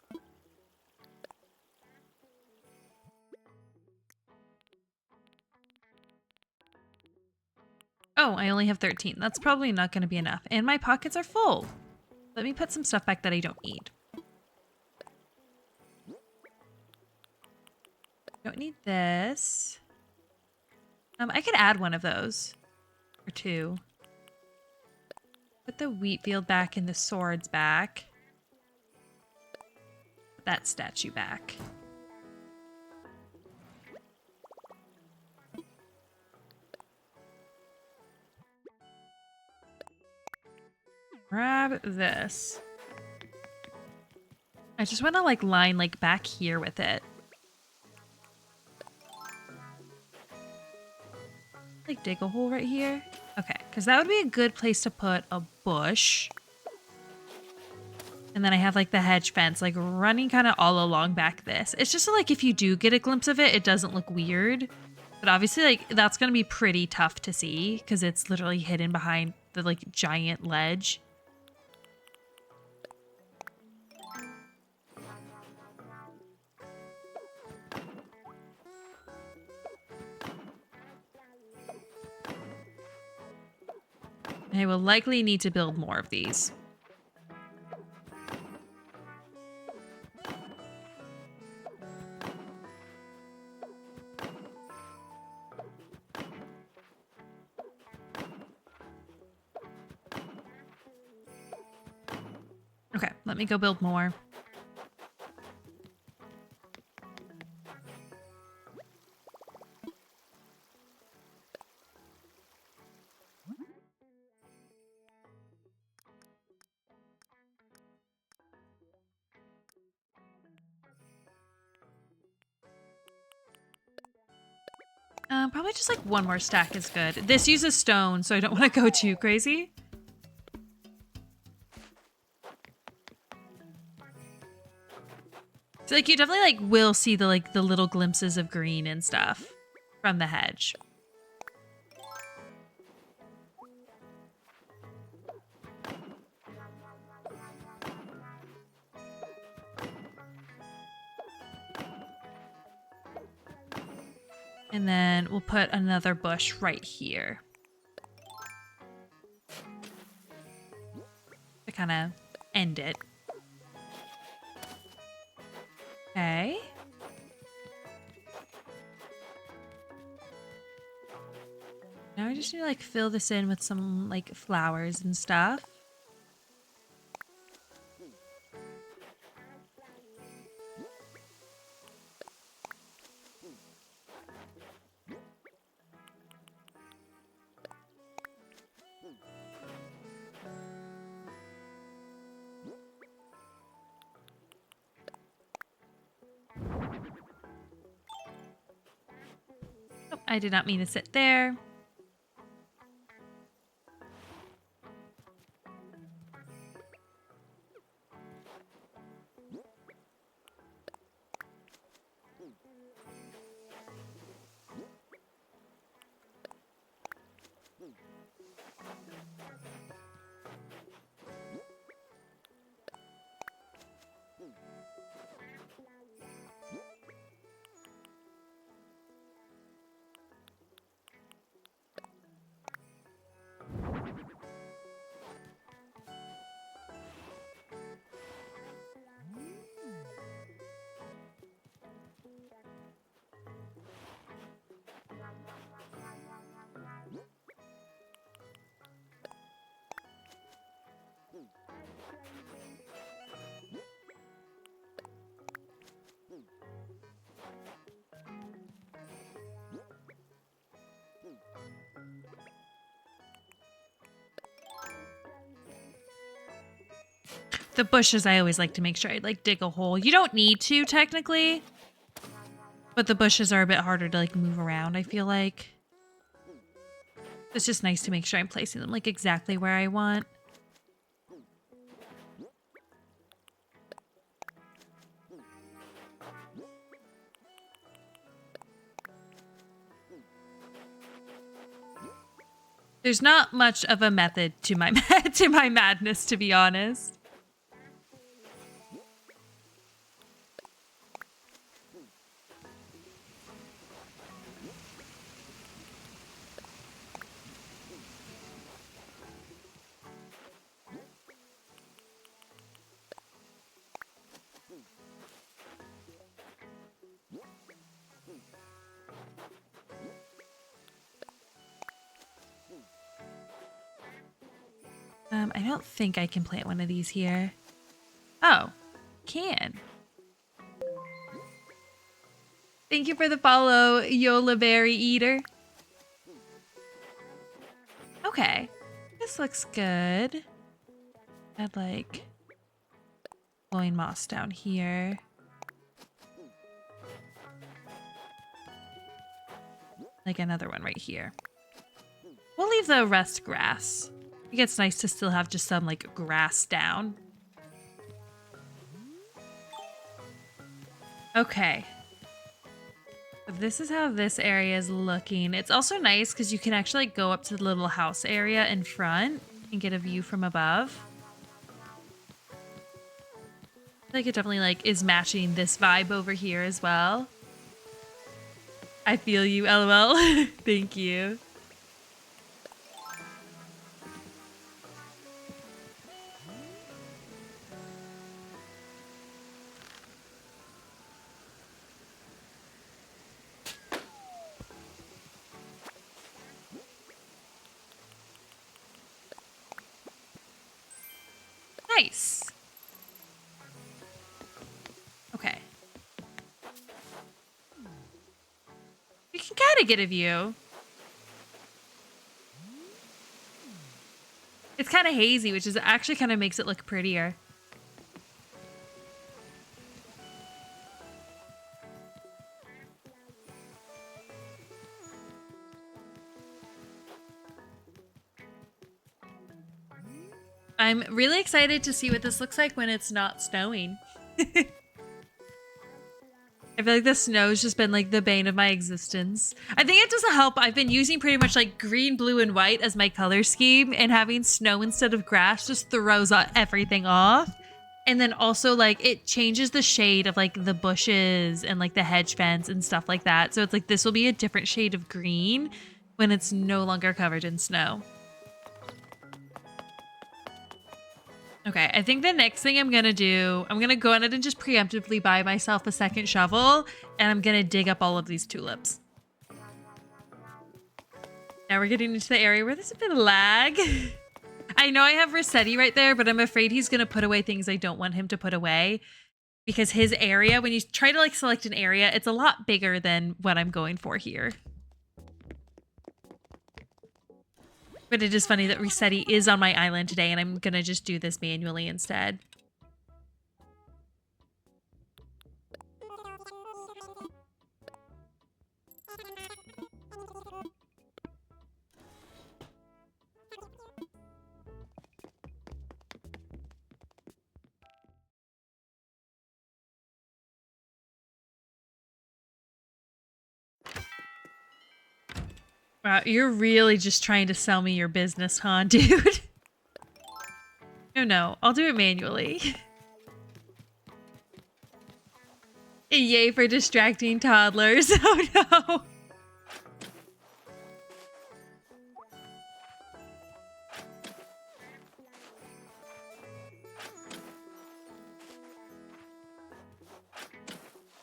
Oh, I only have 13. That's probably not going to be enough. And my pockets are full. Let me put some stuff back that I don't need. Don't need this. I could add one of those. Or two. Put the wheat field back and the swords back. Put that statue back. Grab this. I just want to like line like back here with it. Like dig a hole right here. Okay, because that would be a good place to put a bush. And then I have like the hedge fence like running kind of all along back this. It's just so, like if you do get a glimpse of it, it doesn't look weird. But obviously like that's going to be pretty tough to see because it's literally hidden behind the like giant ledge. I will likely need to build more of these. Okay, let me go build more. Probably just like one more stack is good. This uses stone, so I don't want to go too crazy. So like you definitely like will see the like the little glimpses of green and stuff from the hedge. And then we'll put another bush right here. To kind of end it. Okay. Now I just need to like fill this in with some like flowers and stuff. Oh, I did not mean to sit there. The bushes, I always like to make sure I like dig a hole. You don't need to technically, but the bushes are a bit harder to like move around, I feel like. It's just nice to make sure I'm placing them like exactly where I want. There's not much of a method to my to my madness, to be honest. I don't think I can plant one of these here. Oh, can. Thank you for the follow, Yola Berry Eater. Okay, this looks good. I'd like blowing moss down here. Like another one right here. We'll leave the rest grass. I think it's nice to still have just some like grass down. Okay. This is how this area is looking. It's also nice because you can actually like, go up to the little house area in front and get a view from above. I feel like it definitely like is matching this vibe over here as well. I feel you, LOL. Thank you. Nice. Okay. We can kind of get a view. It's kind of hazy, which is actually kind of makes it look prettier. I'm really excited to see what this looks like when it's not snowing. I feel like the snow's just been like the bane of my existence. I think it doesn't help. I've been using pretty much like green, blue, and white as my color scheme, and having snow instead of grass just throws everything off. And then also like it changes the shade of like the bushes and like the hedge fence and stuff like that. So it's like this will be a different shade of green when it's no longer covered in snow. Okay, I think the next thing I'm gonna do, I'm gonna go ahead and just preemptively buy myself a second shovel, and I'm gonna dig up all of these tulips. Now we're getting into the area where there's a bit of lag. I know I have Rossetti right there, but I'm afraid he's gonna put away things I don't want him to put away. Because his area, when you try to like select an area, it's a lot bigger than what I'm going for here. But it is funny that Rossetti is on my island today, and I'm gonna just do this manually instead. Wow, you're really just trying to sell me your business, huh, dude? No, I'll do it manually. Yay for distracting toddlers. Oh no.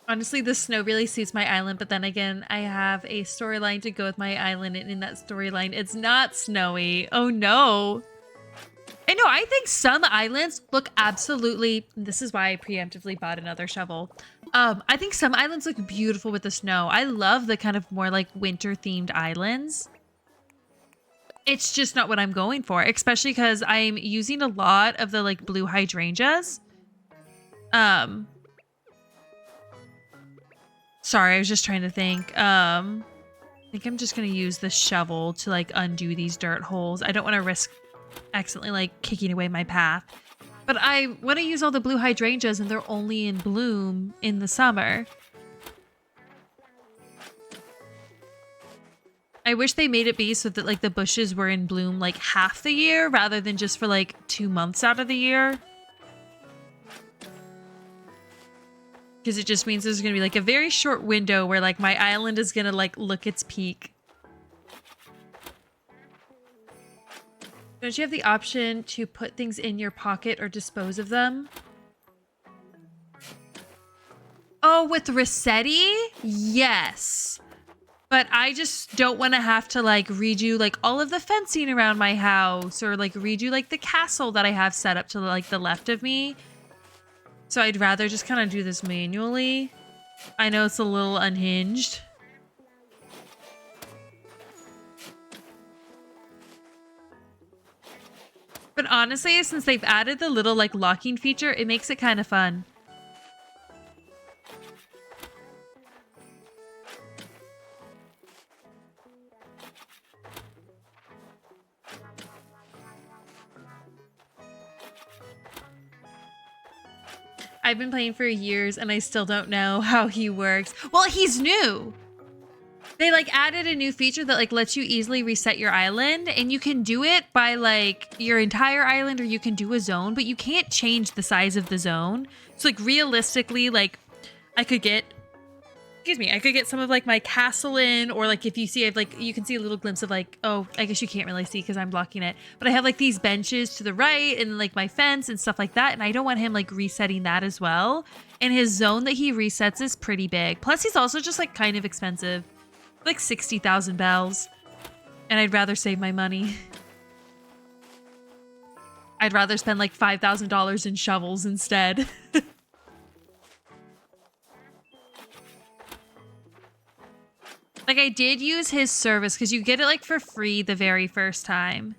Honestly, the snow really suits my island, but then again, I have a storyline to go with my island, and in that storyline, it's not snowy. Oh no. I know, I think some islands look absolutely... This is why I preemptively bought another shovel. I think some islands look beautiful with the snow. I love the kind of more like winter-themed islands. It's just not what I'm going for, especially because I'm using a lot of the like blue hydrangeas. Sorry, I was just trying to think. I think I'm just gonna use the shovel to like undo these dirt holes. I don't want to risk accidentally like kicking away my path. But I want to use all the blue hydrangeas and they're only in bloom in the summer. I wish they made it be so that like the bushes were in bloom like half the year rather than just for like 2 months out of the year. Because it just means there's going to be like a very short window where like my island is going to like look its peak. Don't you have the option to put things in your pocket or dispose of them? Oh, with Resetti? Yes. But I just don't want to have to like redo like all of the fencing around my house or like redo like the castle that I have set up to like the left of me. So I'd rather just kind of do this manually. I know it's a little unhinged. But honestly, since they've added the little like locking feature, it makes it kind of fun. I've been playing for years and I still don't know how he works. Well, he's new. They like added a new feature that like lets you easily reset your island, and you can do it by like your entire island or you can do a zone, but you can't change the size of the zone. So like realistically, like I could get some of like my castle in, or like if you see, I've like, you can see a little glimpse of like, oh, I guess you can't really see because I'm blocking it. But I have like these benches to the right and like my fence and stuff like that. And I don't want him like resetting that as well. And his zone that he resets is pretty big. Plus he's also just like kind of expensive, like 60,000 bells. And I'd rather save my money. I'd rather spend like $5,000 in shovels instead. Like I did use his service because you get it like for free the very first time.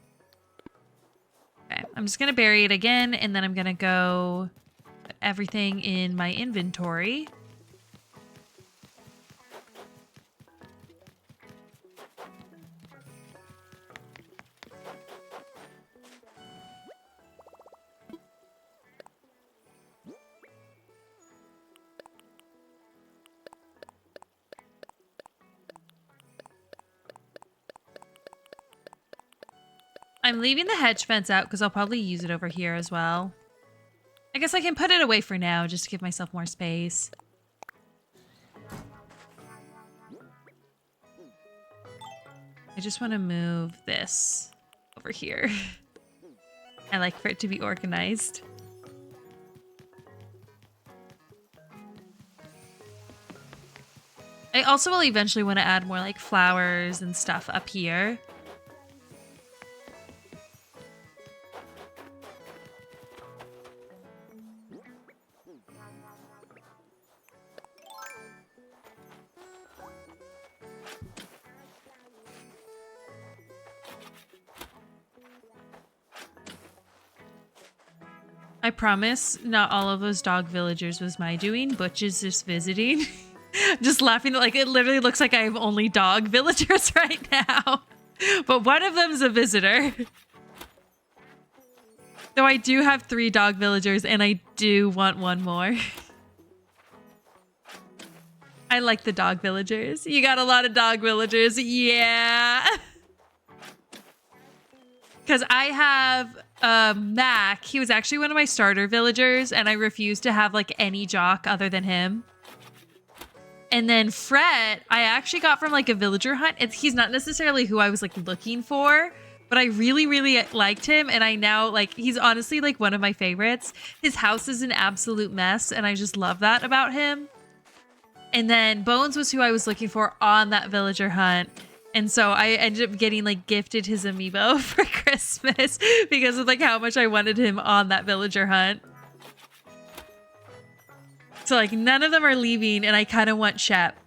Okay, I'm just gonna bury it again and then I'm gonna go put everything in my inventory. I'm leaving the hedge fence out because I'll probably use it over here as well. I guess I can put it away for now just to give myself more space. I just want to move this over here. I like for it to be organized. I also will eventually want to add more like flowers and stuff up here. I promise not all of those dog villagers was my doing. Butch is just visiting. Just laughing, like it literally looks like I have only dog villagers right now. But one of them's a visitor. Though I do have 3 dog villagers and I do want one more. I like the dog villagers. You got a lot of dog villagers. Yeah. Because I have Mac. He was actually one of my starter villagers and I refused to have like any jock other than him. And then Fred, I actually got from like a villager hunt. He's not necessarily who I was like looking for, but I really, really liked him. And I now like, he's honestly like one of my favorites. His house is an absolute mess. And I just love that about him. And then Bones was who I was looking for on that villager hunt. And so I ended up getting like gifted his amiibo for Christmas because of like how much I wanted him on that villager hunt. So like none of them are leaving and I kind of want Shep.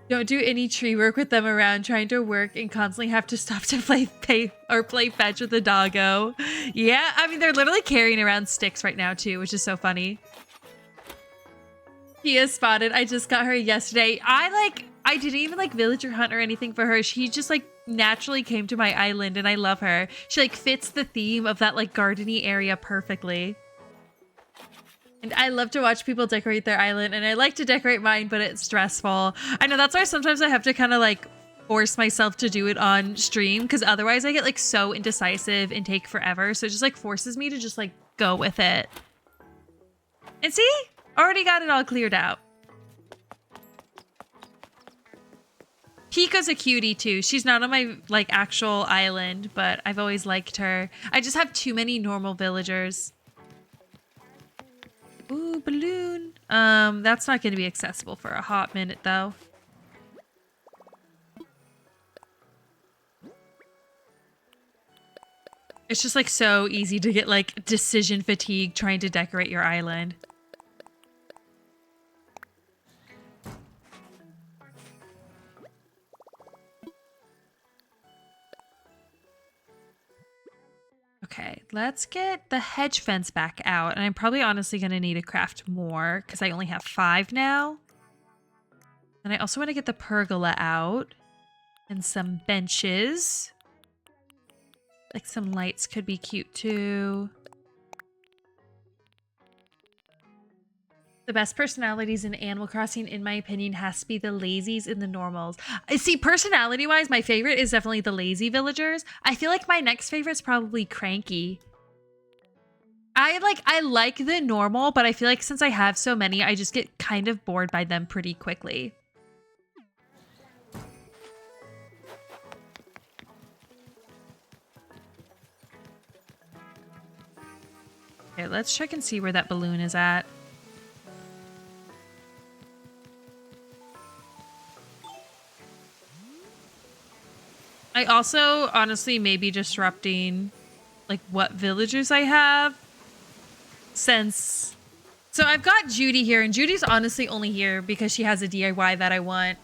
Don't do any tree work with them around, trying to work and constantly have to stop to play fetch with the doggo. Yeah, I mean, they're literally carrying around sticks right now too, which is so funny. He is spotted. I just got her yesterday. I didn't even like villager hunt or anything for her. She just like naturally came to my island and I love her. She like fits the theme of that like gardeny area perfectly. And I love to watch people decorate their island, and I like to decorate mine, but it's stressful. I know that's why sometimes I have to kind of like force myself to do it on stream, because otherwise I get like so indecisive and take forever. So it just like forces me to just like go with it. And see, already got it all cleared out. Pico's a cutie too. She's not on my like actual island, but I've always liked her. I just have too many normal villagers. Ooh, balloon. That's not going to be accessible for a hot minute, though. It's just, like, so easy to get, like, decision fatigue trying to decorate your island. Okay, let's get the hedge fence back out. And I'm probably honestly going to need to craft more because I only have 5 now. And I also want to get the pergola out and some benches. Like some lights could be cute too. The best personalities in Animal Crossing, in my opinion, has to be the lazies and the normals. See, personality-wise, my favorite is definitely the lazy villagers. I feel like my next favorite is probably Cranky. I like the normal, but I feel like since I have so many, I just get kind of bored by them pretty quickly. Okay, let's check and see where that balloon is at. I also honestly may be disrupting like what villagers I have since... So I've got Judy here, and Judy's honestly only here because she has a DIY that I want.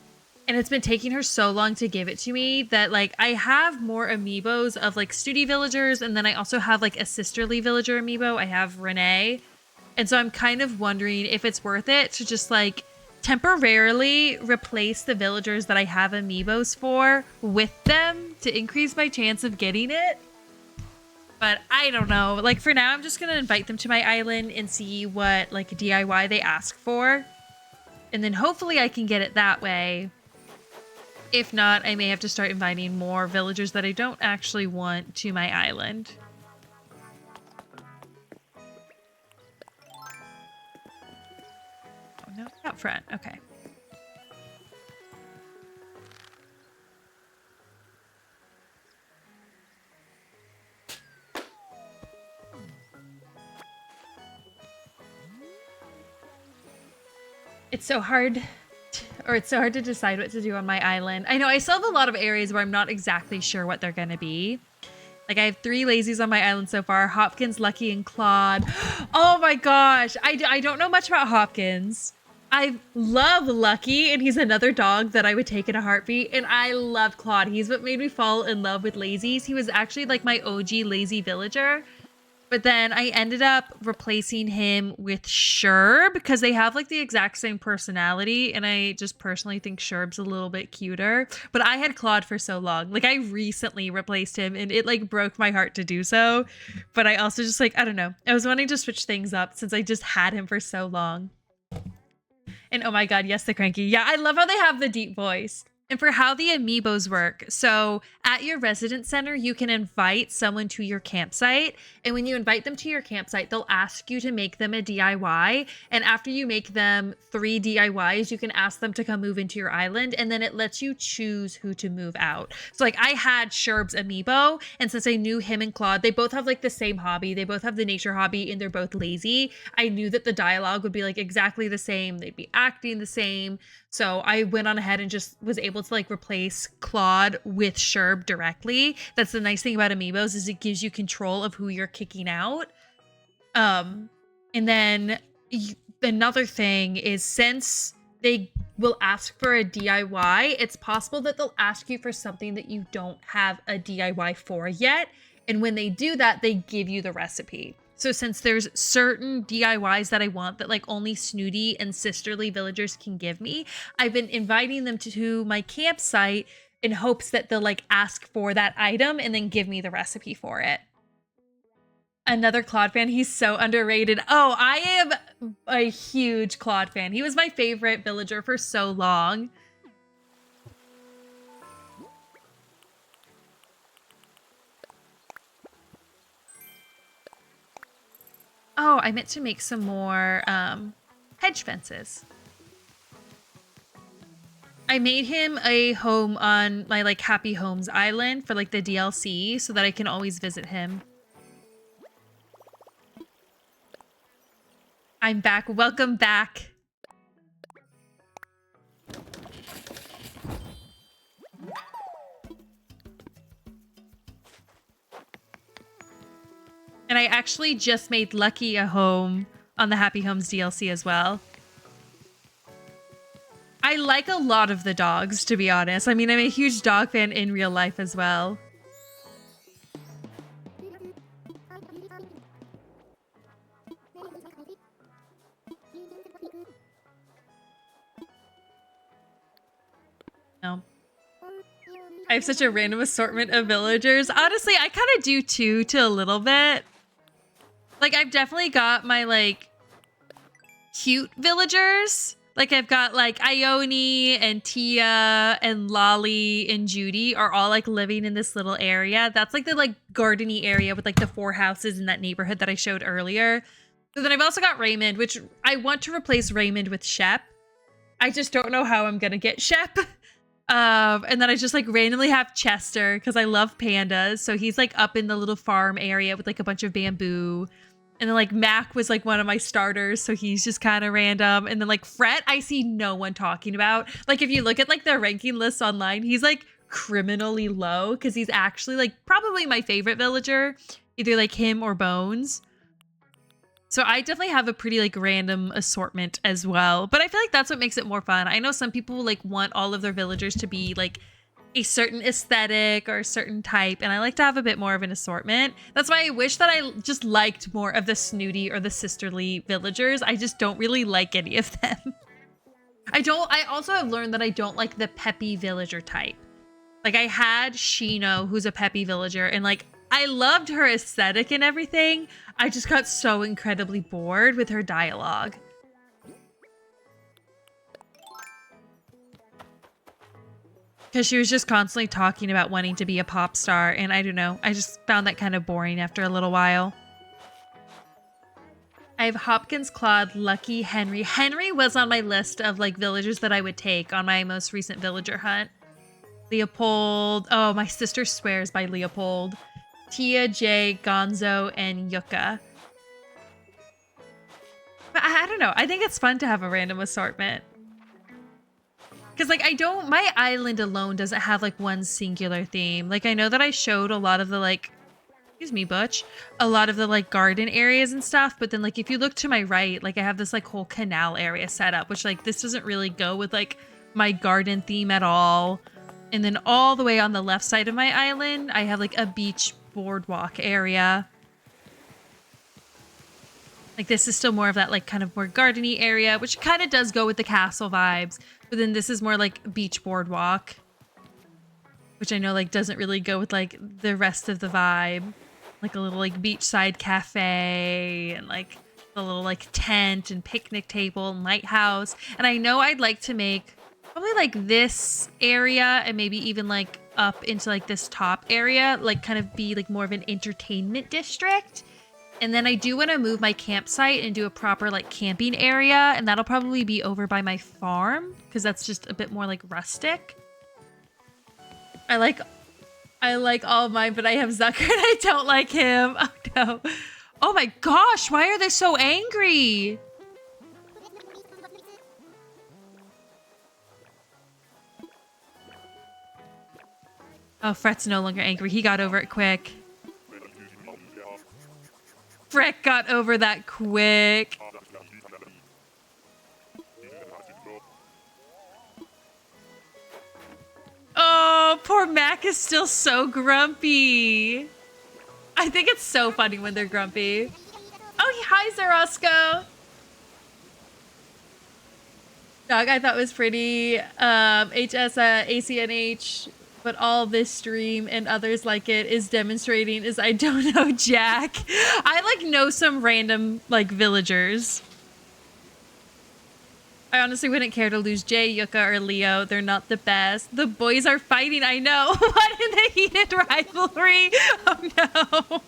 And it's been taking her so long to give it to me that like I have more amiibos of like Studi villagers, and then I also have like a sisterly villager amiibo. I have Renee. And so I'm kind of wondering if it's worth it to just like temporarily replace the villagers that I have amiibos for with them to increase my chance of getting it. But I don't know. Like for now, I'm just going to invite them to my island and see what like DIY they ask for. And then hopefully I can get it that way. If not, I may have to start inviting more villagers that I don't actually want to my island. No, out front. Okay. It's so hard, it's so hard to decide what to do on my island. I know I still have a lot of areas where I'm not exactly sure what they're gonna be. Like I have 3 lazies on my island so far: Hopkins, Lucky, and Claude. Oh my gosh, I don't know much about Hopkins. I love Lucky, and he's another dog that I would take in a heartbeat. And I love Claude. He's what made me fall in love with lazies. He was actually like my OG lazy villager. But then I ended up replacing him with Sherb because they have like the exact same personality. And I just personally think Sherb's a little bit cuter. But I had Claude for so long. Like I recently replaced him and it like broke my heart to do so. But I also just like, I don't know. I was wanting to switch things up since I just had him for so long. And oh my god, yes, the Cranky. Yeah, I love how they have the deep voice. And for how the amiibos work, so at your residence center, you can invite someone to your campsite. And when you invite them to your campsite, they'll ask you to make them a DIY. And after you make them 3 DIYs, you can ask them to come move into your island. And then it lets you choose who to move out. So like I had Sherb's amiibo. And since I knew him and Claude, they both have like the same hobby. They both have the nature hobby and they're both lazy. I knew that the dialogue would be like exactly the same. They'd be acting the same. So I went on ahead and just was able to like replace Claude with Sherb directly. That's the nice thing about amiibos is it gives you control of who you're kicking out. And then another thing is since they will ask for a DIY, it's possible that they'll ask you for something that you don't have a DIY for yet. And when they do that, they give you the recipe. So since there's certain DIYs that I want that like only Snooty and Sisterly villagers can give me, I've been inviting them to my campsite in hopes that they'll like ask for that item and then give me the recipe for it. Another Claude fan. He's so underrated. Oh, I am a huge Claude fan. He was my favorite villager for so long. Oh, I meant to make some more hedge fences. I made him a home on my like Happy Homes island for like the DLC so that I can always visit him. I'm back. Welcome back. And I actually just made Lucky a home on the Happy Homes DLC as well. I like a lot of the dogs, to be honest. I mean, I'm a huge dog fan in real life as well. No. I have such a random assortment of villagers. Honestly, I kind of do too, to a little bit. Like, I've definitely got my, like, cute villagers. Like, I've got, like, Ione and Tia and Lolly and Judy are all, like, living in this little area. That's, like, the, like, gardeny area with, like, the 4 houses in that neighborhood that I showed earlier. So then I've also got Raymond, which I want to replace Raymond with Shep. I just don't know how I'm gonna get Shep. And then I just like randomly have Chester because I love pandas. So he's like up in the little farm area with like a bunch of bamboo. And then like Mac was like one of my starters. So he's just kind of random. And then like Fret, I see no one talking about. Like if you look at like the ranking lists online, he's like criminally low because he's actually like probably my favorite villager, either like him or Bones. So I definitely have a pretty like random assortment as well, but I feel like that's what makes it more fun. I know some people like want all of their villagers to be like a certain aesthetic or a certain type, and I like to have a bit more of an assortment. That's why I wish that I just liked more of the Snooty or the Sisterly villagers. I just don't really like any of them. I also have learned that I don't like the peppy villager type. Like I had Shino, who's a peppy villager, and like I loved her aesthetic and everything. I just got so incredibly bored with her dialogue. Because she was just constantly talking about wanting to be a pop star, and I don't know, I just found that kind of boring after a little while. I have Hopkins, Claude, Lucky, Henry. Henry was on my list of like villagers that I would take on my most recent villager hunt. Leopold. Oh, my sister swears by Leopold. Tia, Jay, Gonzo, and Yucca. But I don't know. I think it's fun to have a random assortment. Because, like, my island alone doesn't have, like, one singular theme. Like, I know that I showed a lot of the, like, excuse me, Butch, a lot of the, like, garden areas and stuff. But then, like, if you look to my right, like, I have this, like, whole canal area set up, which, like, this doesn't really go with, like, my garden theme at all. And then all the way on the left side of my island, I have, like, a beach boardwalk area. Like this is still more of that like kind of more gardeny area, which kind of does go with the castle vibes, but then this is more like beach boardwalk, which I know like doesn't really go with like the rest of the vibe. Like a little like beachside cafe and like a little like tent and picnic table and lighthouse. And I know I'd like to make probably like this area and maybe even like up into like this top area, like kind of be like more of an entertainment district. And then I do want to move my campsite and do a proper like camping area, and that'll probably be over by my farm because that's just a bit more like rustic. I like all of mine, but I have Zucker and I don't like him. Oh no. Oh my gosh, why are they so angry? Oh, Fret's no longer angry. He got over it quick. Fret got over that quick. Oh, poor Mac is still so grumpy. I think it's so funny when they're grumpy. Oh, hi, Zarosco. Dog I thought was pretty. HS ACNH, but all this stream and others like it is demonstrating is I don't know Jack. I like know some random like villagers. I honestly wouldn't care to lose Jay, Yuka, or Leo. They're not the best. The boys are fighting, I know. What in the heated rivalry? Oh no.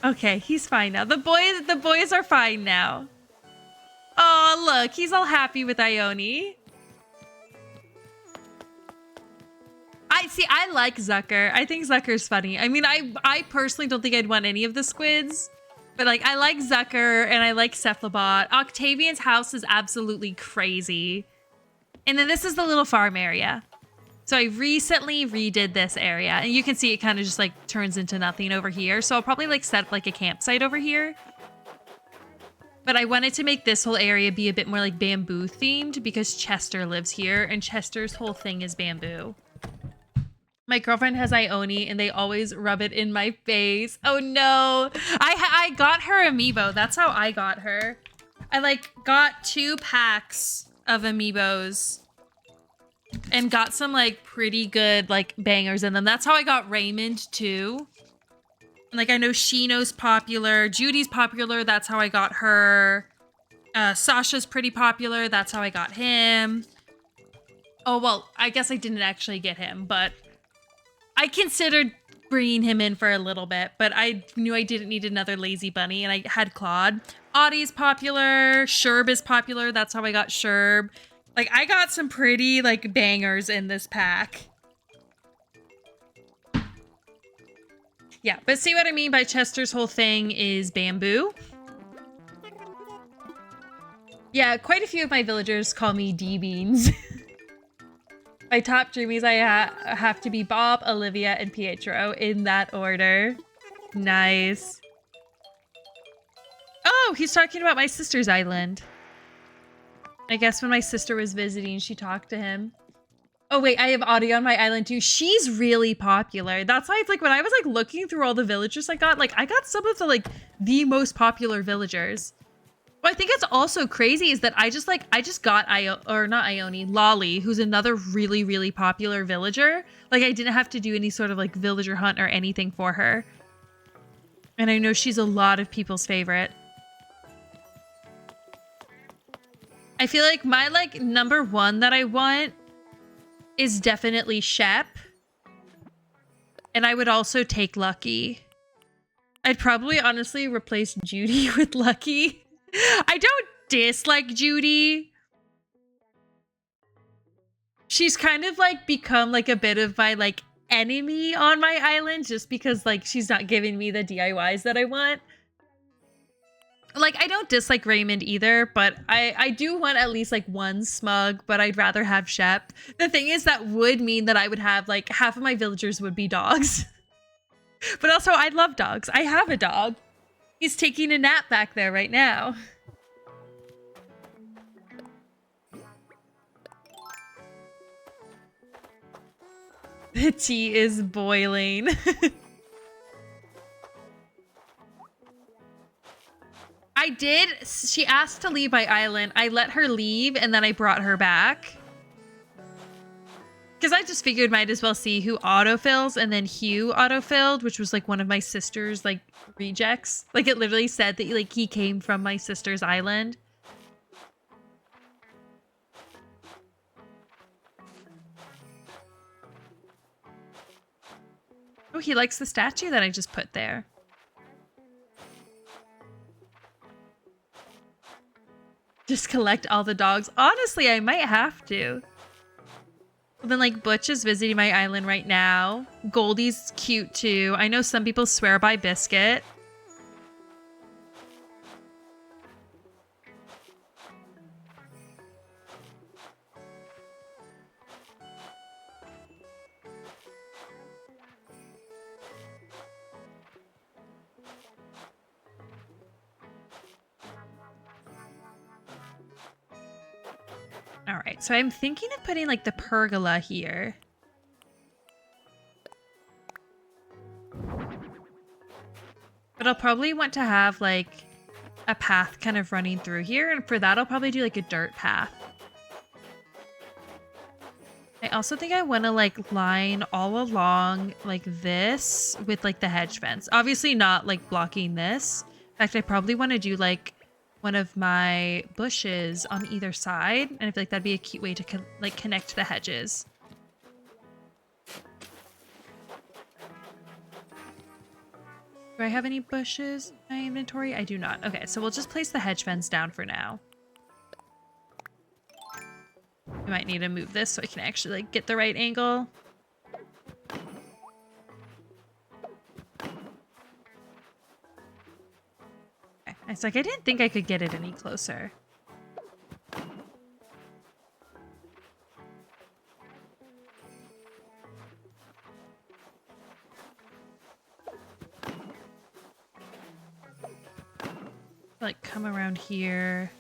Okay, he's fine now. The boys are fine now. Oh, look, he's all happy with Ione. I like Zucker. I think Zucker's funny. I mean, I personally don't think I'd want any of the squids, but like I like Zucker and I like Cephalobot. Octavian's house is absolutely crazy. And then this is the little farm area. So I recently redid this area and you can see it kind of just like turns into nothing over here. So I'll probably like set up like a campsite over here. But I wanted to make this whole area be a bit more like bamboo themed because Chester lives here and Chester's whole thing is bamboo. My girlfriend has Ione and they always rub it in my face. Oh no. I got her amiibo. That's how I got her. I like got 2 packs of amiibos and got some like pretty good like bangers in them. That's how I got Raymond too. Like I know Shino's popular, Judy's popular, that's how I got her. Sasha's pretty popular, that's how I got him. Oh well, I guess I didn't actually get him, but I considered bringing him in for a little bit, but I knew I didn't need another lazy bunny and I had Claude. Audie's popular, Sherb is popular, that's how I got Sherb. Like, I got some pretty, like, bangers in this pack. Yeah, but see what I mean by Chester's whole thing is bamboo? Yeah, quite a few of my villagers call me D-Beans. My top dreamies, I have to be Bob, Olivia, and Pietro in that order. Nice. Oh, he's talking about my sister's island. I guess when my sister was visiting, she talked to him. Oh wait, I have Audie on my island too. She's really popular. That's why it's like when I was like looking through all the villagers I got some of the like the most popular villagers. What I think it's also crazy is that I just got Lolly, who's another really, really popular villager. Like I didn't have to do any sort of like villager hunt or anything for her. And I know she's a lot of people's favorite. I feel like my like number 1 that I want is definitely Shep. And I would also take Lucky. I'd probably honestly replace Judy with Lucky. I don't dislike Judy. She's kind of like become like a bit of my like enemy on my island just because like she's not giving me the DIYs that I want. Like, I don't dislike Raymond either, but I do want at least, like, 1 smug, but I'd rather have Shep. The thing is, that would mean that I would have, like, half of my villagers would be dogs. But also, I love dogs. I have a dog. He's taking a nap back there right now. The tea is boiling. I did. She asked to leave my island. I let her leave and then I brought her back. Because I just figured might as well see who autofills, and then Hugh autofilled, which was like one of my sister's like rejects. Like it literally said that like he came from my sister's island. Oh, he likes the statue that I just put there. Just collect all the dogs. Honestly, I might have to. Well, then, like, Butch is visiting my island right now. Goldie's cute, too. I know some people swear by Biscuit. All right, so I'm thinking of putting like the pergola here. But I'll probably want to have like a path kind of running through here. And for that, I'll probably do like a dirt path. I also think I want to like line all along like this with like the hedge fence. Obviously not like blocking this. In fact, I probably want to do like one of my bushes on either side. And I feel like that'd be a cute way to like connect the hedges. Do I have any bushes in my inventory? I do not. Okay, so we'll just place the hedge fence down for now. I might need to move this so I can actually like get the right angle. Okay. It's like I didn't think I could get it any closer. Like come around here.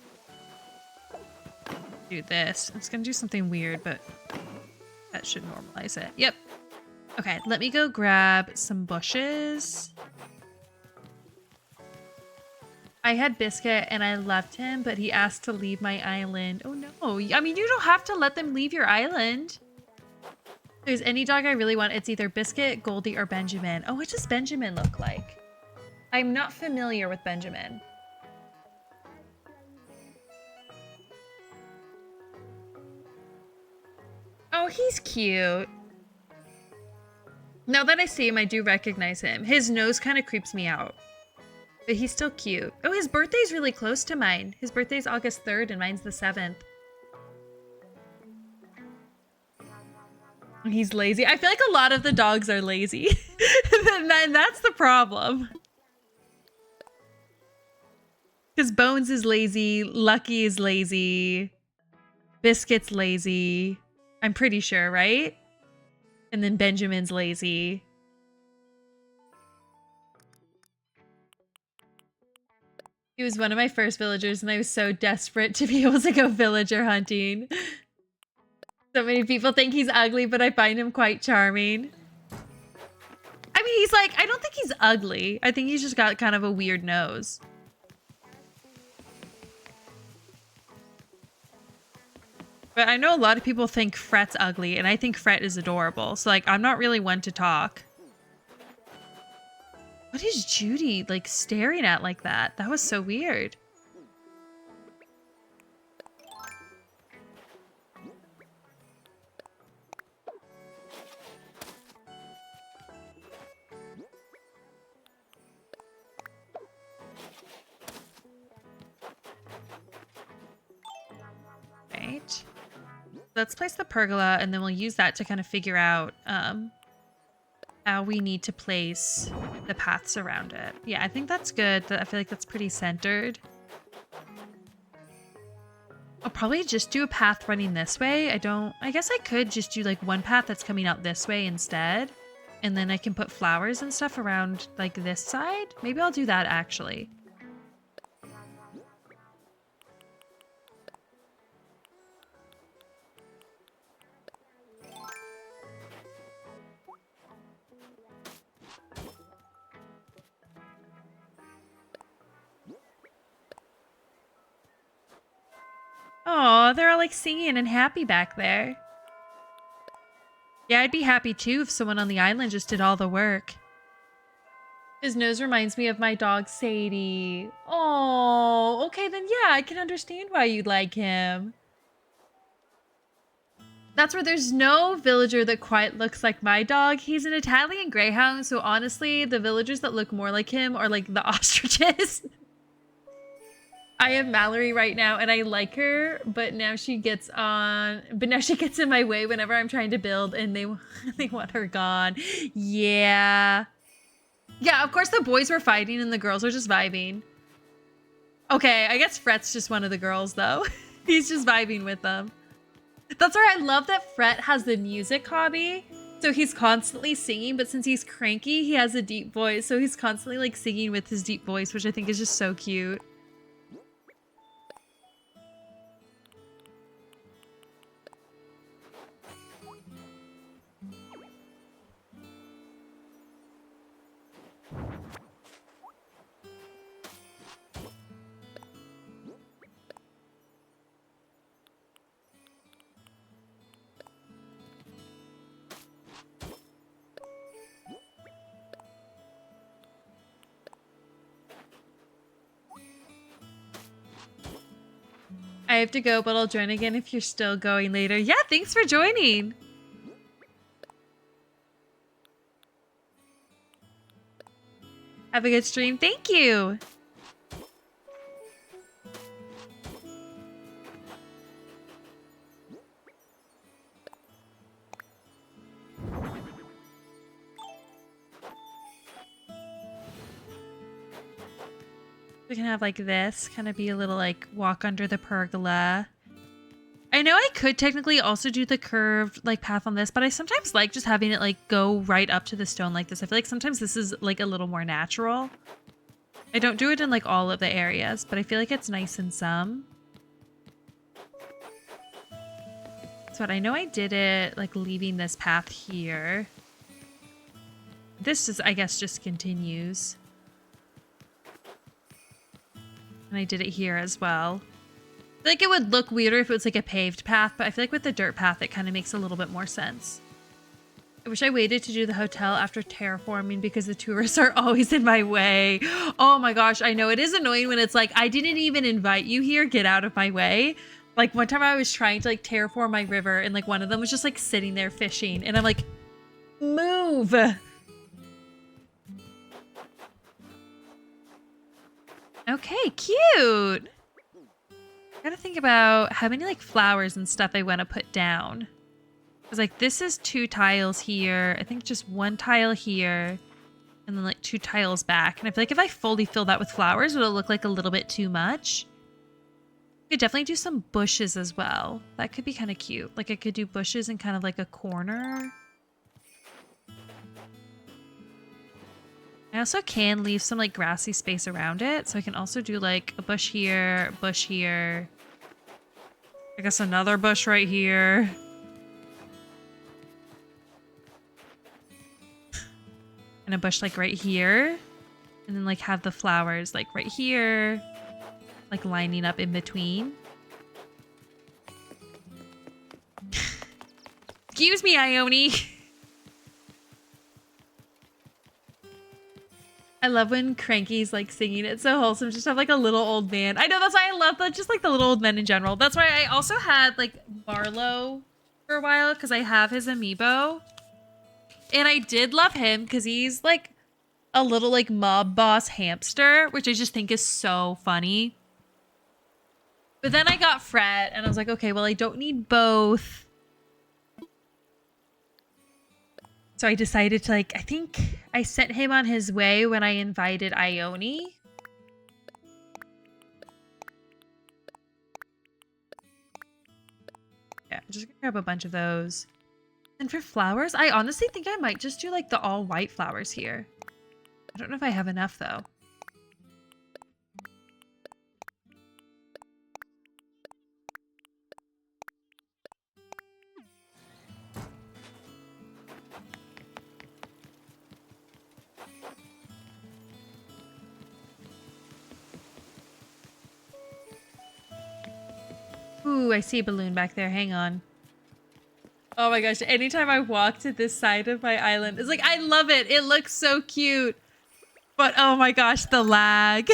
Do this. It's gonna do something weird, but that should normalize it. Yep. Okay, let me go grab some bushes. I had Biscuit and I loved him, but he asked to leave my island. Oh no. I mean, you don't have to let them leave your island. If there's any dog I really want, it's either Biscuit, Goldie, or Benjamin. Oh, what does Benjamin look like? I'm not familiar with Benjamin. Oh, he's cute. Now that I see him, I do recognize him. His nose kind of creeps me out. But he's still cute. Oh, his birthday's really close to mine. His birthday's August 3rd and mine's the 7th. He's lazy. I feel like a lot of the dogs are lazy. And that's the problem. Because Bones is lazy. Lucky is lazy. Biscuit's lazy. I'm pretty sure, right? And then Benjamin's lazy. He was one of my first villagers and I was so desperate to be able to go villager hunting. So many people think he's ugly, but I find him quite charming. I mean, he's like, I don't think he's ugly. I think he's just got kind of a weird nose. But I know a lot of people think Fret's ugly, and I think Fret is adorable. So, like, I'm not really one to talk. What is Judy, like, staring at like that? That was so weird. Right. Let's place the pergola, and then we'll use that to kind of figure out how we need to place the paths around it. Yeah, I think that's good. I feel like that's pretty centered. I'll probably just do a path running this way. I guess I could just do like one path that's coming out this way instead. And then I can put flowers and stuff around like this side. Maybe I'll do that actually. Oh, they're all like singing and happy back there. Yeah, I'd be happy too if someone on the island just did all the work. His nose reminds me of my dog Sadie. Oh, okay, then yeah, I can understand why you'd like him. That's where there's no villager that quite looks like my dog. He's an Italian Greyhound, so honestly, the villagers that look more like him are like the ostriches. I have Mallory right now and I like her, but now she gets in my way whenever I'm trying to build and they want her gone. Yeah. Yeah, of course the boys were fighting and the girls are just vibing. Okay, I guess Fret's just one of the girls though. He's just vibing with them. That's why I love that Fret has the music hobby. So he's constantly singing, but since he's cranky, he has a deep voice. So he's constantly like singing with his deep voice, which I think is just so cute. I have to go, but I'll join again if you're still going later. Yeah, thanks for joining. Have a good stream. Thank you. We can have like this kind of be a little like walk under the pergola. I know I could technically also do the curved like path on this, but I sometimes like just having it like go right up to the stone like this. I feel like sometimes this is like a little more natural. I don't do it in like all of the areas, but I feel like it's nice in some. So I know I did it like leaving this path here. This is, I guess, just continues. And I did it here as well. I feel like it would look weirder if it was like a paved path, but I feel like with the dirt path, it kind of makes a little bit more sense. I wish I waited to do the hotel after terraforming because the tourists are always in my way. Oh my gosh, I know it is annoying when it's like, I didn't even invite you here, get out of my way. Like one time I was trying to like terraform my river and like one of them was just like sitting there fishing and I'm like, move. Okay, cute. I gotta think about how many like flowers and stuff I want to put down. Because like this is 2 tiles here. I think just 1 tile here. And then like 2 tiles back. And I feel like if I fully fill that with flowers, it'll look like a little bit too much. I could definitely do some bushes as well. That could be kind of cute. Like I could do bushes in kind of like a corner. I also can leave some like grassy space around it. So I can also do like a bush here, bush here. I guess another bush right here. And a bush like right here. And then like have the flowers like right here. Like lining up in between. Excuse me, Ione. I love when Cranky's like singing. It's so wholesome. Just have like a little old man. I know, that's why I love that. Just like the little old men in general. That's why I also had like Barlow for a while because I have his amiibo. And I did love him because he's like a little like mob boss hamster, which I just think is so funny. But then I got Fred and I was like, okay, well, I don't need both. So I decided to like, I think I sent him on his way when I invited Ione. Yeah, I'm just gonna grab a bunch of those. And for flowers, I honestly think I might just do like the all white flowers here. I don't know if I have enough though. Ooh, I see a balloon back there. Hang on. Oh my gosh, anytime I walk to this side of my island, it's like, I love it. It looks so cute. But oh my gosh, the lag.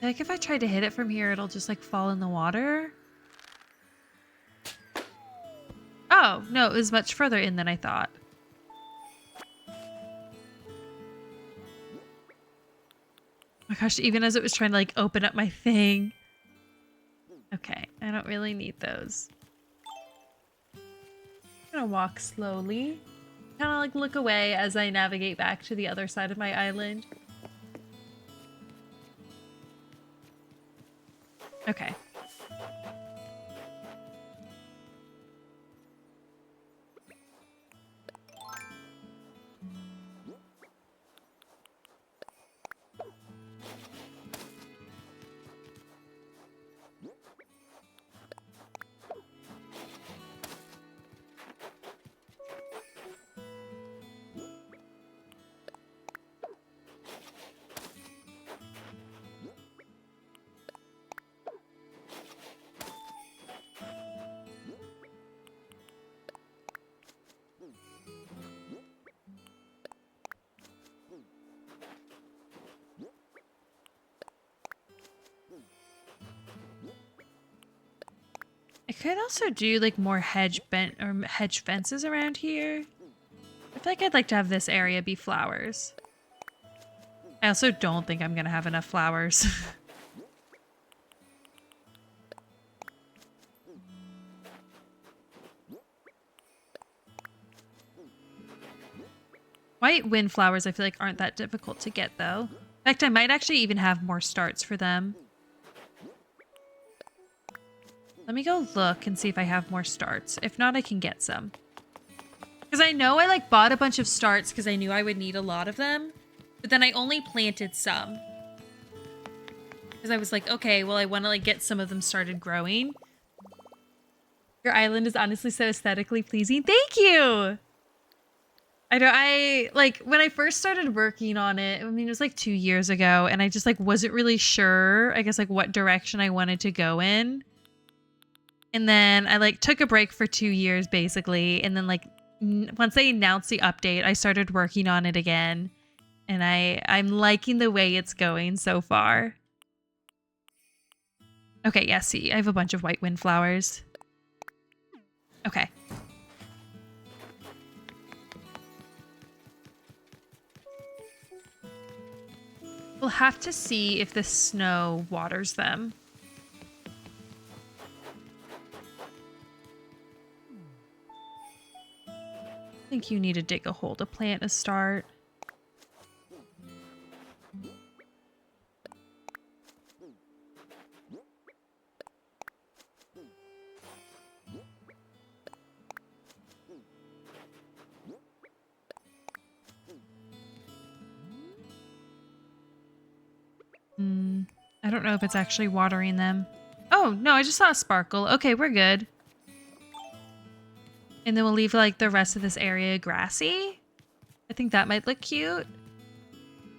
Like if I try to hit it from here, it'll just like fall in the water. Oh, no, it was much further in than I thought. Oh my gosh, even as it was trying to like open up my thing. Okay, I don't really need those. I'm gonna walk slowly. Kind of like look away as I navigate back to the other side of my island. Okay. could also do like more hedge fences around here. I feel like I'd like to have this area be flowers. I also don't think I'm gonna have enough flowers. White windflowers I feel like aren't that difficult to get though. In fact, I might actually even have more starts for them. Let me go look and see if I have more starts. If not, I can get some. Because I know I like bought a bunch of starts because I knew I would need a lot of them. But then I only planted some. Because I was like, okay, well, I want to like get some of them started growing. Your island is honestly so aesthetically pleasing. Thank you! I know, like, when I first started working on it, I mean, it was like 2 years ago, and I just like wasn't really sure, I guess, like what direction I wanted to go in. And then I like took a break for 2 years basically, and then like once they announced the update, I started working on it again, and I'm liking the way it's going so far. Okay, yeah, see, I have a bunch of white windflowers. Okay. We'll have to see if the snow waters them. I think you need to dig a hole to plant a start. I don't know if it's actually watering them. Oh, no, I just saw a sparkle. Okay, we're good. And then we'll leave like the rest of this area grassy. I think that might look cute.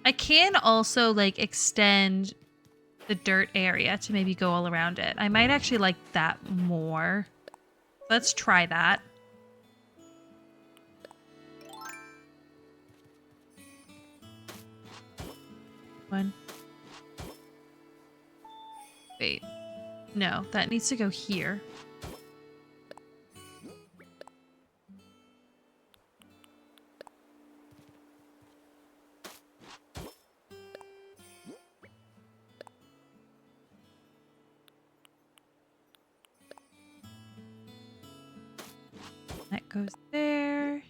I can also like extend the dirt area to maybe go all around it. I might actually like that more. Let's try that. One. Wait. No, that needs to go here. That goes there.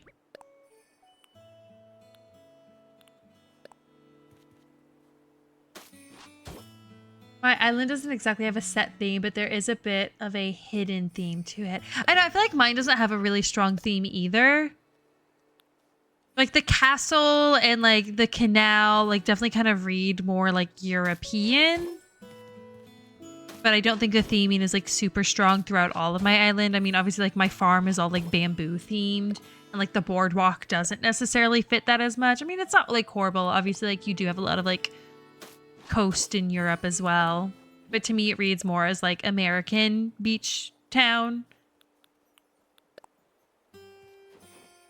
My island doesn't exactly have a set theme, but there is a bit of a hidden theme to it. I know, I feel like mine doesn't have a really strong theme either. Like the castle and like the canal, like definitely kind of read more like European. But I don't think the theming is like super strong throughout all of my island. I mean, obviously like my farm is all like bamboo themed, and like the boardwalk doesn't necessarily fit that as much. I mean, it's not like horrible. Obviously like you do have a lot of like coast in Europe as well. But to me it reads more as like American beach town.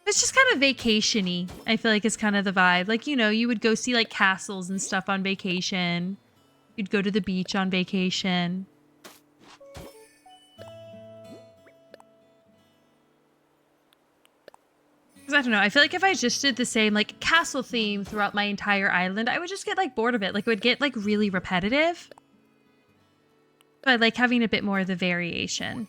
It's just kind of vacation-y, I feel like is kind of the vibe. Like, you know, you would go see like castles and stuff on vacation. You'd go to the beach on vacation. Because I don't know, I feel like if I just did the same like castle theme throughout my entire island, I would just get like bored of it. Like it would get like really repetitive. But I like having a bit more of the variation.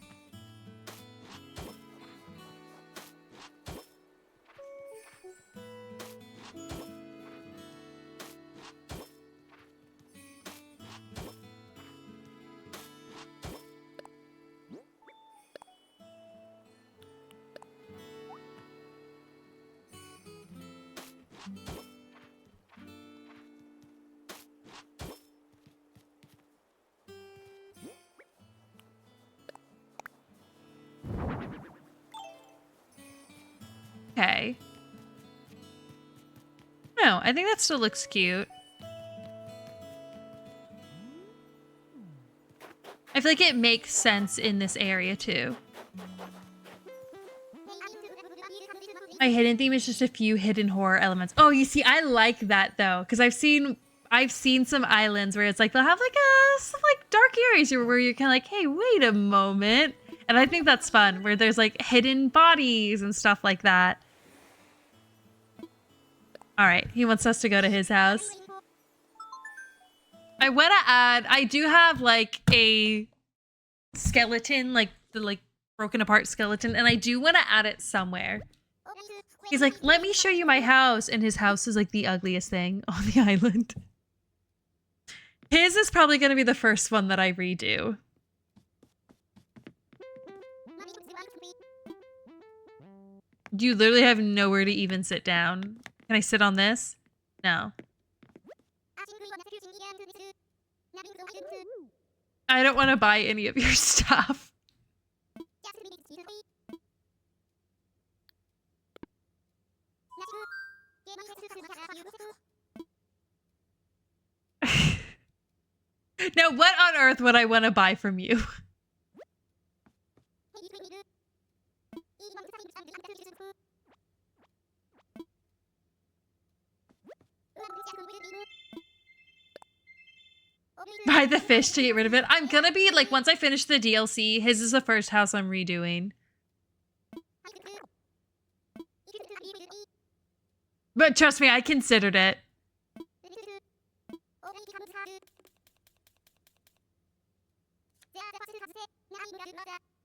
Okay. No, I think that still looks cute. I feel like it makes sense in this area too. My hidden theme is just a few hidden horror elements. Oh, you see, I like that though, because I've seen some islands where it's like they'll have like some like dark areas where you're kind of like, hey, wait a moment. And I think that's fun, where there's like hidden bodies and stuff like that. All right, he wants us to go to his house. I want to add, I do have like a skeleton, like the like broken apart skeleton, and I do want to add it somewhere. He's like, let me show you my house. And his house is like the ugliest thing on the island. His is probably going to be the first one that I redo. You literally have nowhere to even sit down. Can I sit on this? No. I don't want to buy any of your stuff. Now, what on earth would I want to buy from you? Buy the fish to get rid of it. I'm gonna be like, once I finish the DLC, his is the first house I'm redoing. But trust me, I considered it.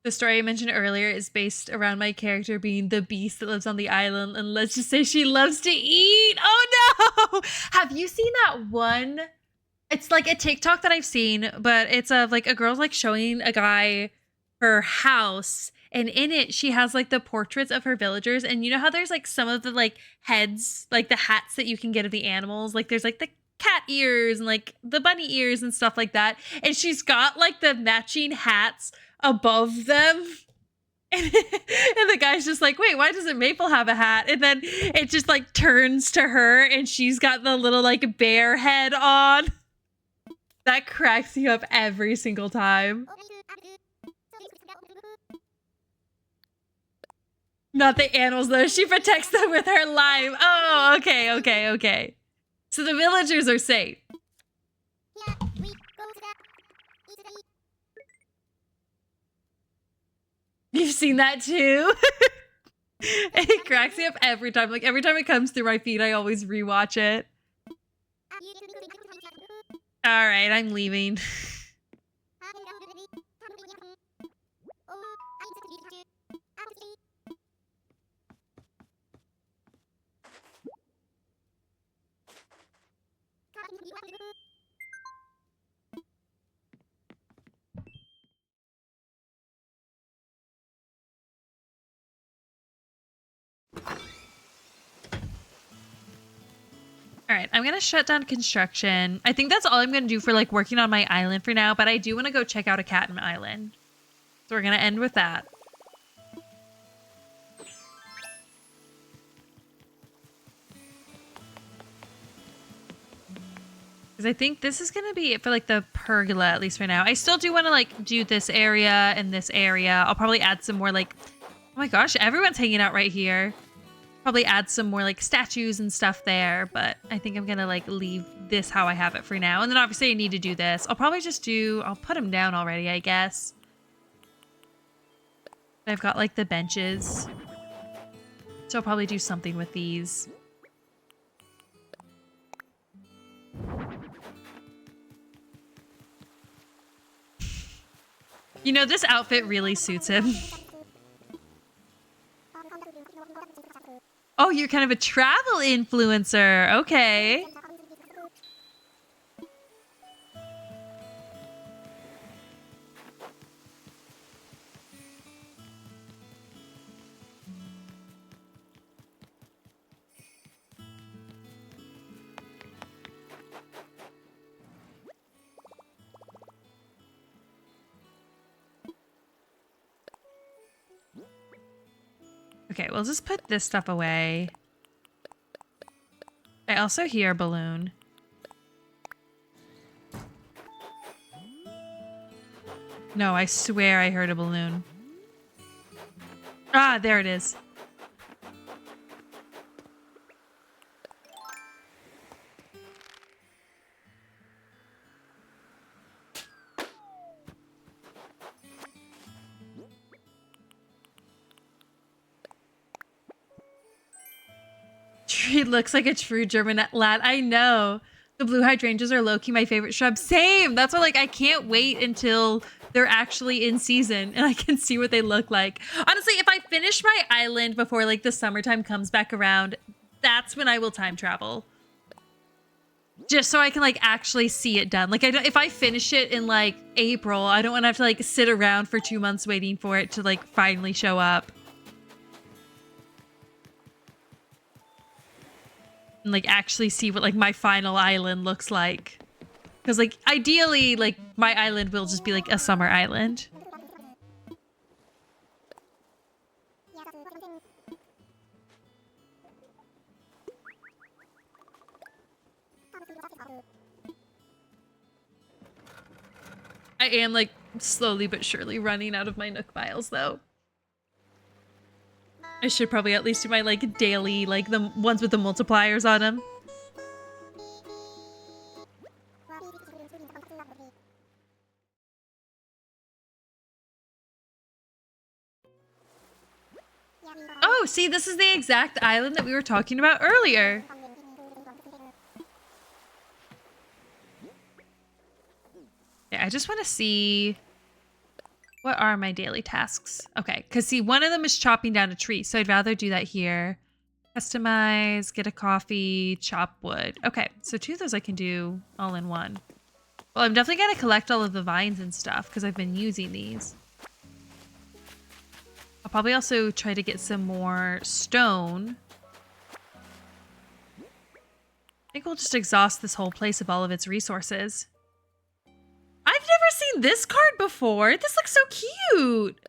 The story I mentioned earlier is based around my character being the beast that lives on the island, and let's just say she loves to eat. Oh no! Have you seen that one? It's like a TikTok that I've seen, but it's of like a girl's like showing a guy her house, and in it she has like the portraits of her villagers, and you know how there's like some of the like heads, like the hats that you can get of the animals, like there's like the cat ears and like the bunny ears and stuff like that, and she's got like the matching hats above them. And the guy's just like, wait, why doesn't Maple have a hat? And then it just like turns to her and she's got the little like bear head on. That cracks you up every single time. Not the animals though, she protects them with her life. Oh, okay. So the villagers are safe. You've seen that too? It cracks me up every time. Like every time it comes through my feed, I always rewatch it. All right, I'm leaving. All right, I'm going to shut down construction. I think that's all I'm going to do for like working on my island for now, but I do want to go check out a Catnip Island. So we're going to end with that. Because I think this is going to be it for like the pergola, at least for now. I still do want to like do this area and this area. I'll probably add some more like, oh my gosh, everyone's hanging out right here. Probably add some more like statues and stuff there, but I think I'm gonna like leave this how I have it for now. And then obviously I need to do this. I'll probably just I'll put them down already, I guess. I've got like the benches. So I'll probably do something with these. You know, this outfit really suits him. Oh, you're kind of a travel influencer. Okay. Okay, we'll just put this stuff away. I also hear a balloon. No, I swear I heard a balloon. Ah, there it is. He looks like a true German lad. I know. The blue hydrangeas are low-key my favorite shrub. Same. That's why, like, I can't wait until they're actually in season and I can see what they look like. Honestly, if I finish my island before, like, the summertime comes back around, that's when I will time travel. Just so I can, like, actually see it done. Like, if I finish it in, like, April, I don't want to have to, like, sit around for 2 months waiting for it to, like, finally show up. And, like, actually see what, like, my final island looks like. Because, like, ideally, like, my island will just be, like, a summer island. I am, like, slowly but surely running out of my Nook miles, though. I should probably at least do my, like, daily, like, the ones with the multipliers on them. Oh, see, this is the exact island that we were talking about earlier. Yeah, I just want to see... What are my daily tasks? Okay, because see, one of them is chopping down a tree, so I'd rather do that here. Customize, get a coffee, chop wood. Okay, so 2 of those I can do all in one. Well, I'm definitely going to collect all of the vines and stuff because I've been using these. I'll probably also try to get some more stone. I think we'll just exhaust this whole place of all of its resources. I've never seen this card before. This looks so cute.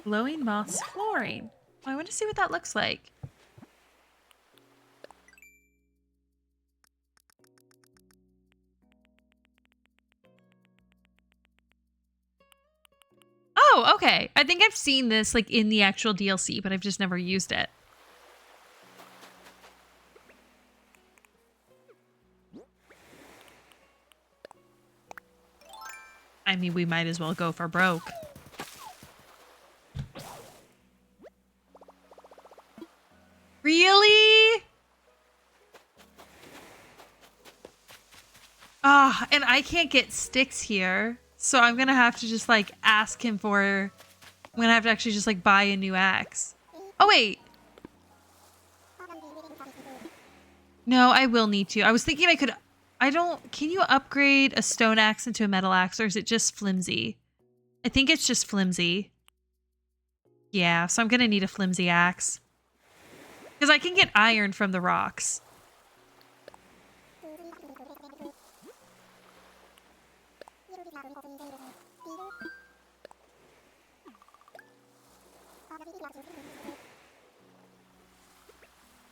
Glowing moss flooring. Oh, I want to see what that looks like. Oh, okay. I think I've seen this like in the actual DLC, but I've just never used it. I mean, we might as well go for broke. Really? Ah, and I can't get sticks here. So I'm going to have to just like ask him for... I'm going to have to actually just like buy a new axe. Oh, wait. No, I will need to. I was thinking I could... I don't... Can you upgrade a stone axe into a metal axe, or is it just flimsy? I think it's just flimsy. Yeah, so I'm going to need a flimsy axe. Because I can get iron from the rocks.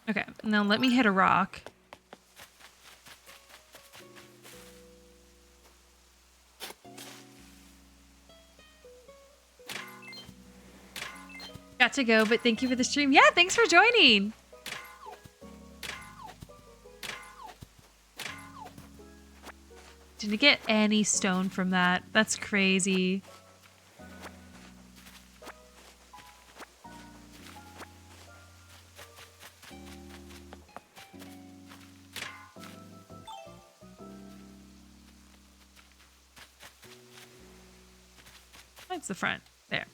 Okay, now let me hit a rock. Got to go, but thank you for the stream. Yeah, thanks for joining. Didn't get any stone from that. That's crazy. That's the front. There.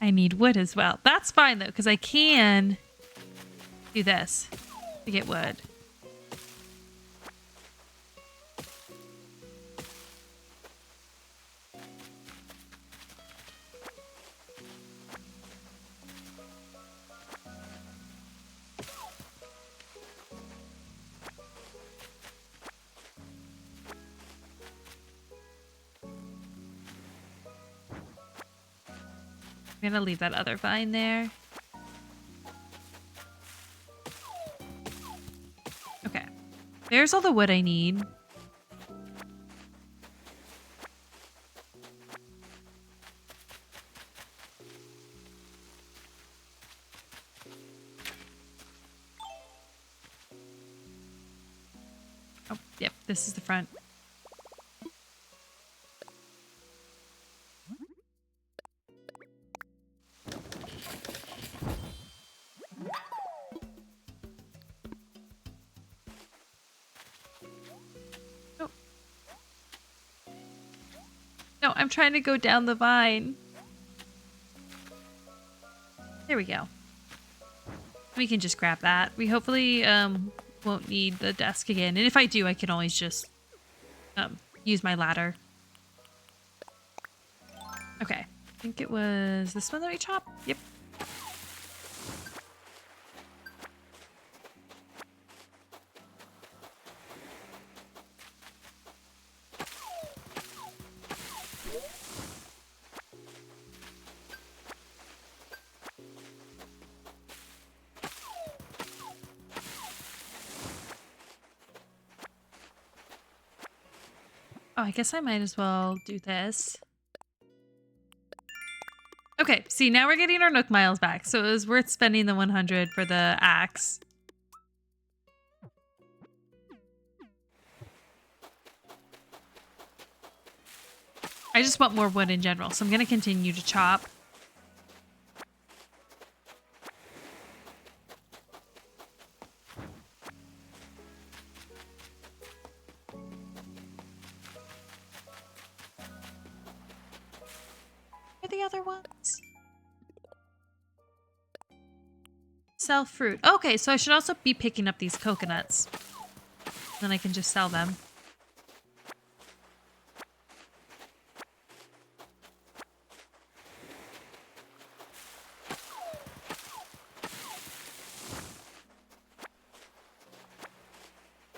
I need wood as well. That's fine though, because I can do this to get wood. I'm gonna leave that other vine there. Okay. There's all the wood I need. Oh, yep, this is the front. Oh. No, I'm trying to go down the vine. There we go. We can just grab that. We hopefully won't need the desk again. And if I do, I can always just use my ladder. Okay. I think it was this one that we chopped. Yep. Oh, I guess I might as well do this. Okay, see, now we're getting our Nook miles back, so it was worth spending the 100 for the axe. I just want more wood in general, so I'm going to continue to chop. Where are the other ones? Sell fruit. Okay, so I should also be picking up these coconuts. Then I can just sell them.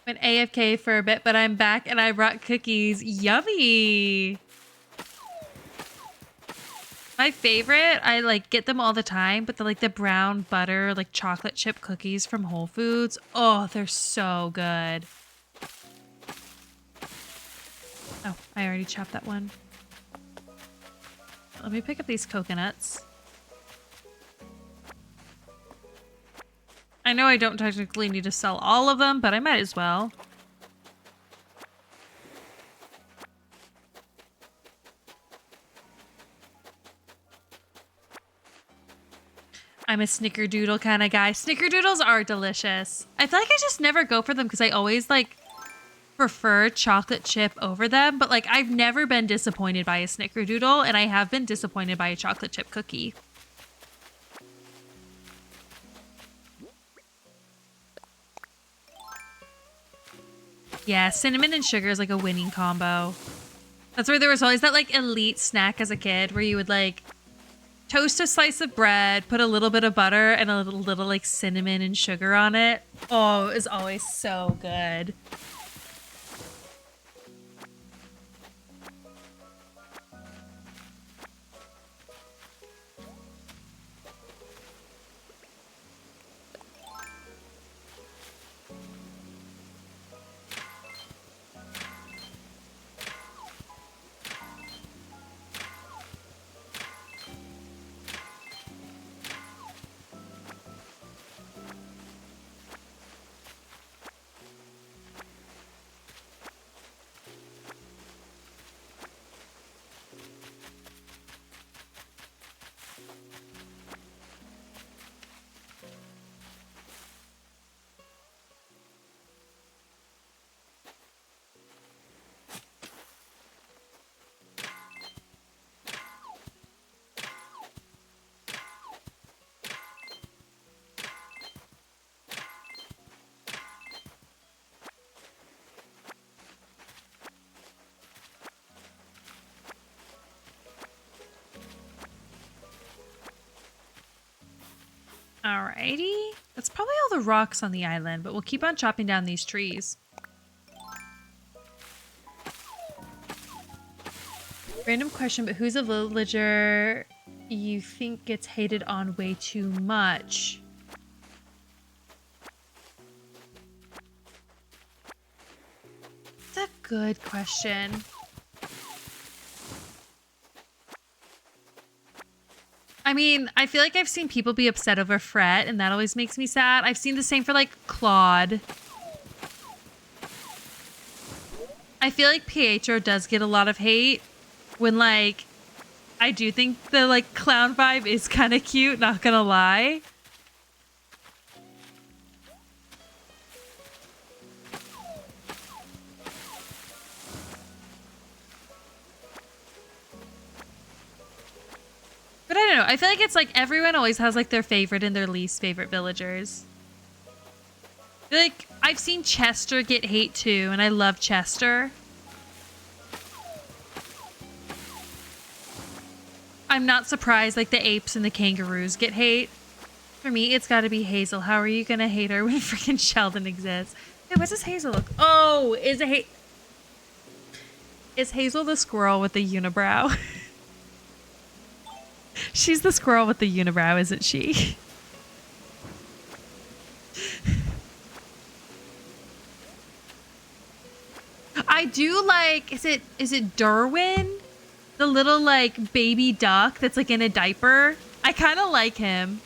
Went AFK for a bit, but I'm back and I brought cookies. Yummy! My favorite, I like get them all the time, but the brown butter, like chocolate chip cookies from Whole Foods. Oh, they're so good. Oh, I already chopped that one. Let me pick up these coconuts. I know I don't technically need to sell all of them, but I might as well. I'm a snickerdoodle kind of guy. Snickerdoodles are delicious. I feel like I just never go for them because I always prefer chocolate chip over them. But I've never been disappointed by a snickerdoodle, and I have been disappointed by a chocolate chip cookie. Yeah, cinnamon and sugar is like a winning combo. That's where there was always that elite snack as a kid where you would toast a slice of bread, put a little bit of butter and a little cinnamon and sugar on it. Oh, it was always so good. Alrighty. That's probably all the rocks on the island, but we'll keep on chopping down these trees. Random question, but who's a villager you think gets hated on way too much? That's a good question. I mean, I feel like I've seen people be upset over Fret, and that always makes me sad. I've seen the same for Claude. I feel like Pietro does get a lot of hate when, like, I do think the, like, clown vibe is kind of cute, not gonna lie. But I don't know. I feel like it's like everyone always has like their favorite and their least favorite villagers. Like, I've seen Chester get hate too, and I love Chester. I'm not surprised like the apes and the kangaroos get hate. For me, it's gotta be Hazel. How are you gonna hate her when freaking Sheldon exists? Hey, what does Hazel look? Oh, is Hazel the squirrel with the unibrow? She's the squirrel with the unibrow, isn't she? I do like, is it Derwin? The little like baby duck that's like in a diaper. I kind of like him.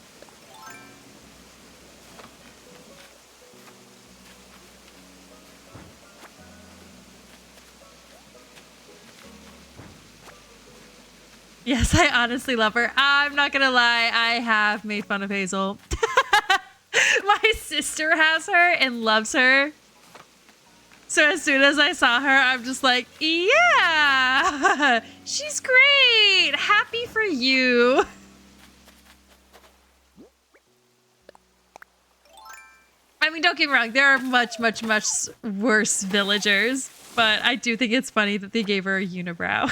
Yes, I honestly love her. I'm not gonna lie, I have made fun of Hazel. My sister has her and loves her. So as soon as I saw her, I'm just like, yeah, she's great. Happy for you. I mean, don't get me wrong. There are much, much, much worse villagers, but I do think it's funny that they gave her a unibrow.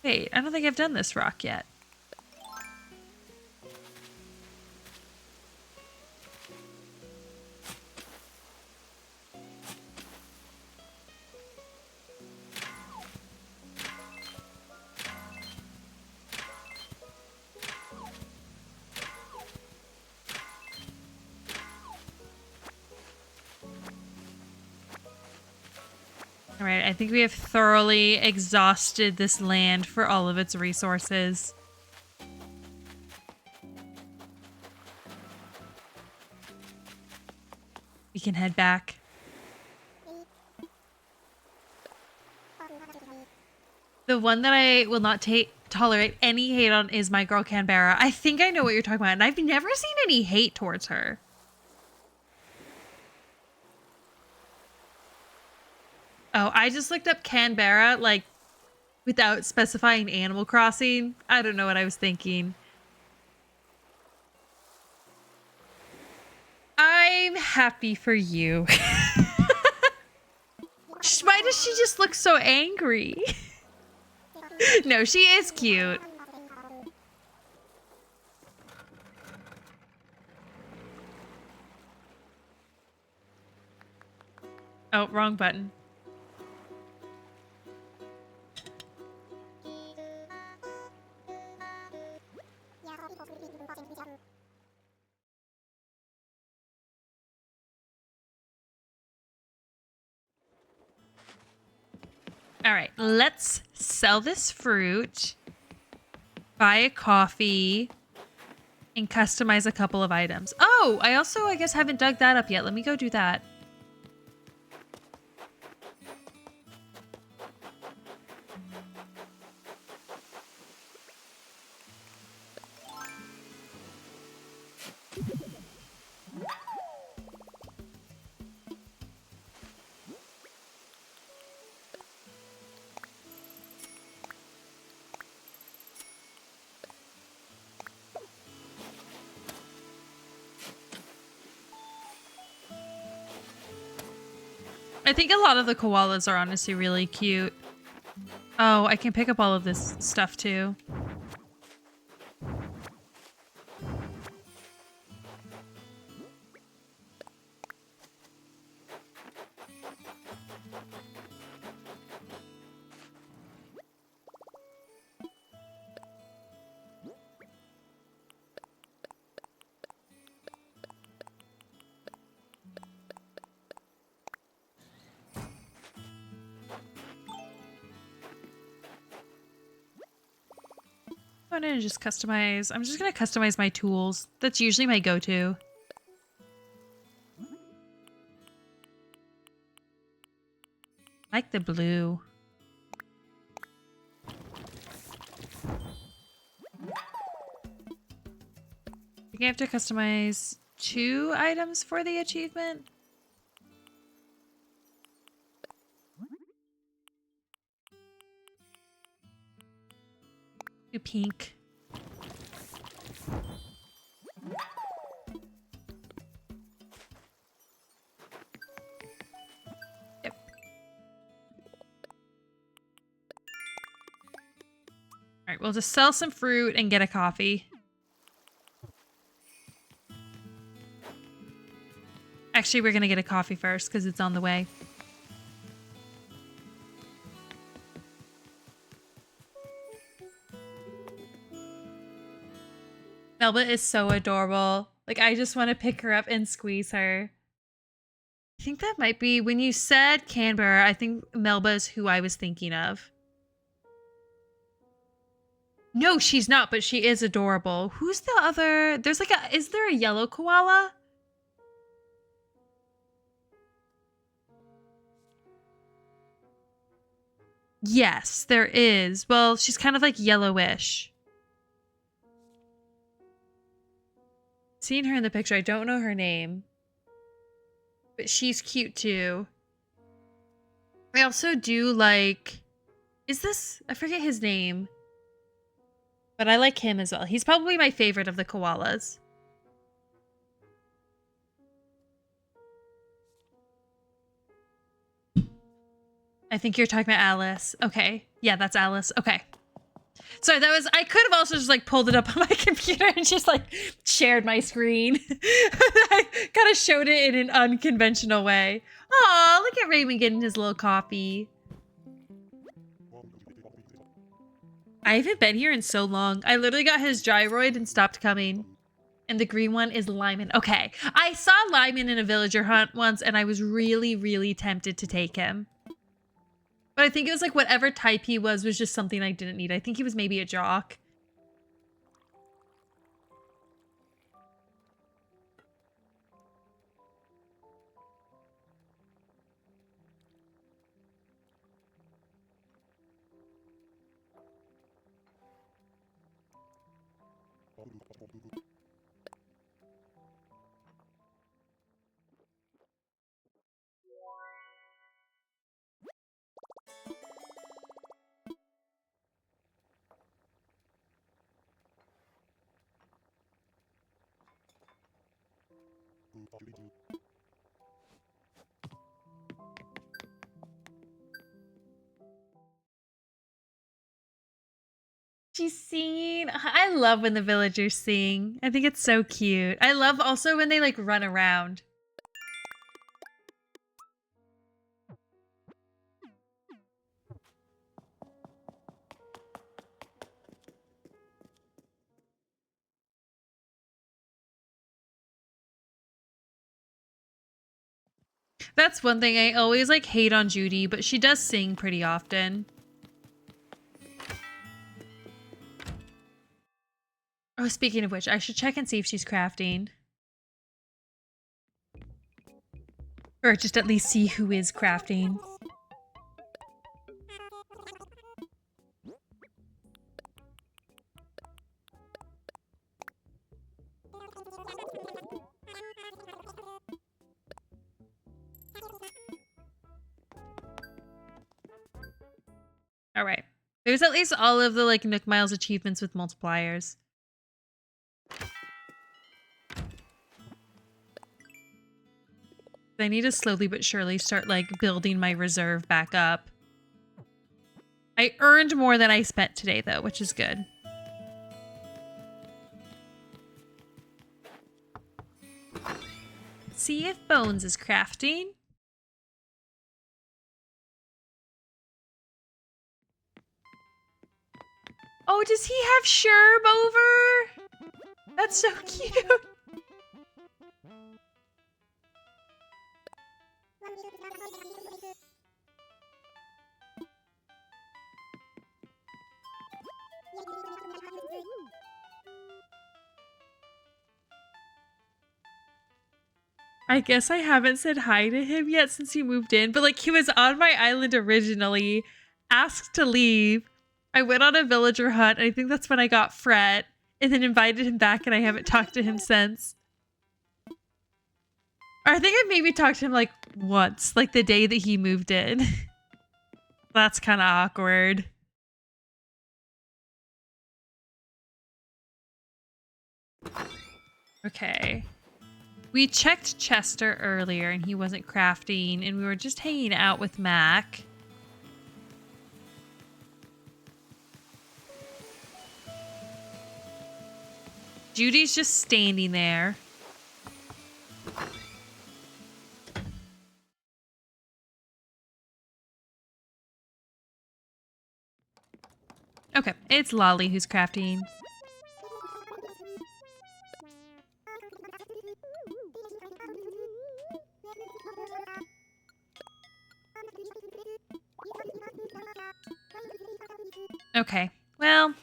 Wait, I don't think I've done this rock yet. All right, I think we have thoroughly exhausted this land for all of its resources. We can head back. The one that I will not tolerate any hate on is my girl Canberra. I think I know what you're talking about, and I've never seen any hate towards her. Oh, I just looked up Canberra, like, without specifying Animal Crossing. I don't know what I was thinking. I'm happy for you. Why does she just look so angry? No, she is cute. Oh, wrong button. All right, let's sell this fruit, buy a coffee, and customize a couple of items. Oh, I also, I guess, haven't dug that up yet. Let me go do that. I think a lot of the koalas are honestly really cute. Oh, I can pick up all of this stuff too. I'm gonna just customize. I'm just gonna customize my tools. That's usually my go-to. I like the blue. I think I have to customize 2 items for the achievement. Do pink. Yep. All right, we'll just sell some fruit and get a coffee. Actually, we're gonna get a coffee first because it's on the way. Melba is so adorable. Like, I just want to pick her up and squeeze her. I think that might be, when you said Canberra, I think Melba is who I was thinking of. No, she's not, but she is adorable. Who's the other? There's like a, is there a yellow koala? Yes, there is. Well, she's kind of like yellowish. Seeing her in the picture, I don't know her name. But she's cute too. I also do like... Is this... I forget his name. But I like him as well. He's probably my favorite of the koalas. I think you're talking about Alice. Okay. Yeah, that's Alice. Okay. Sorry, that was... I could have also just like pulled it up on my computer and just like shared my screen. I kind of showed it in an unconventional way. Aw, look at Raymond getting his little coffee. I haven't been here in so long. I literally got his gyroid and stopped coming. And the green one is Lyman. Okay. I saw Lyman in a villager hunt once and I was really, really tempted to take him. But I think it was like whatever type he was just something I didn't need. I think he was maybe a jock. She's singing. I love when the villagers sing. I think it's so cute. I love also when they like run around. That's one thing I always like hate on Judy, but she does sing pretty often. Oh, speaking of which, I should check and see if she's crafting. Or just at least see who is crafting. All right. There's at least all of the like Nook Miles achievements with multipliers. I need to slowly but surely start like building my reserve back up. I earned more than I spent today though, which is good. See if Bones is crafting. Oh, does he have Sherb over? That's so cute. I guess I haven't said hi to him yet since he moved in, but like he was on my island originally, asked to leave. I went on a villager hunt. I think that's when I got Fret, and then invited him back, and I haven't talked to him since. Or I think I maybe talked to him like once, like the day that he moved in. That's kind of awkward. Okay. We checked Chester earlier and he wasn't crafting, and we were just hanging out with Mac. Judy's just standing there. Okay, it's Lolly who's crafting. Okay, well,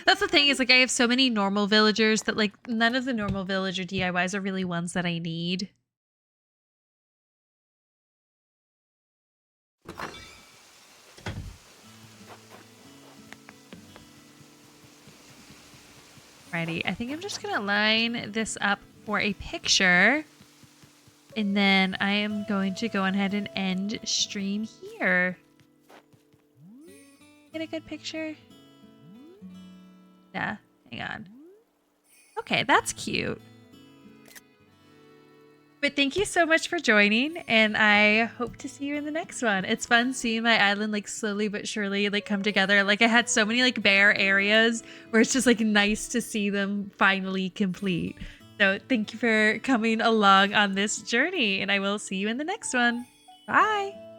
that's the thing is like I have so many normal villagers that like none of the normal villager DIYs are really ones that I need. Alrighty, I think I'm just gonna line this up for a picture. And then I am going to go ahead and end stream here. Get a good picture? Yeah, hang on. Okay, that's cute. But thank you so much for joining, and I hope to see you in the next one. It's fun seeing my island like slowly but surely like come together. Like I had so many like bare areas where it's just like nice to see them finally complete. So thank you for coming along on this journey, and I will see you in the next one. Bye.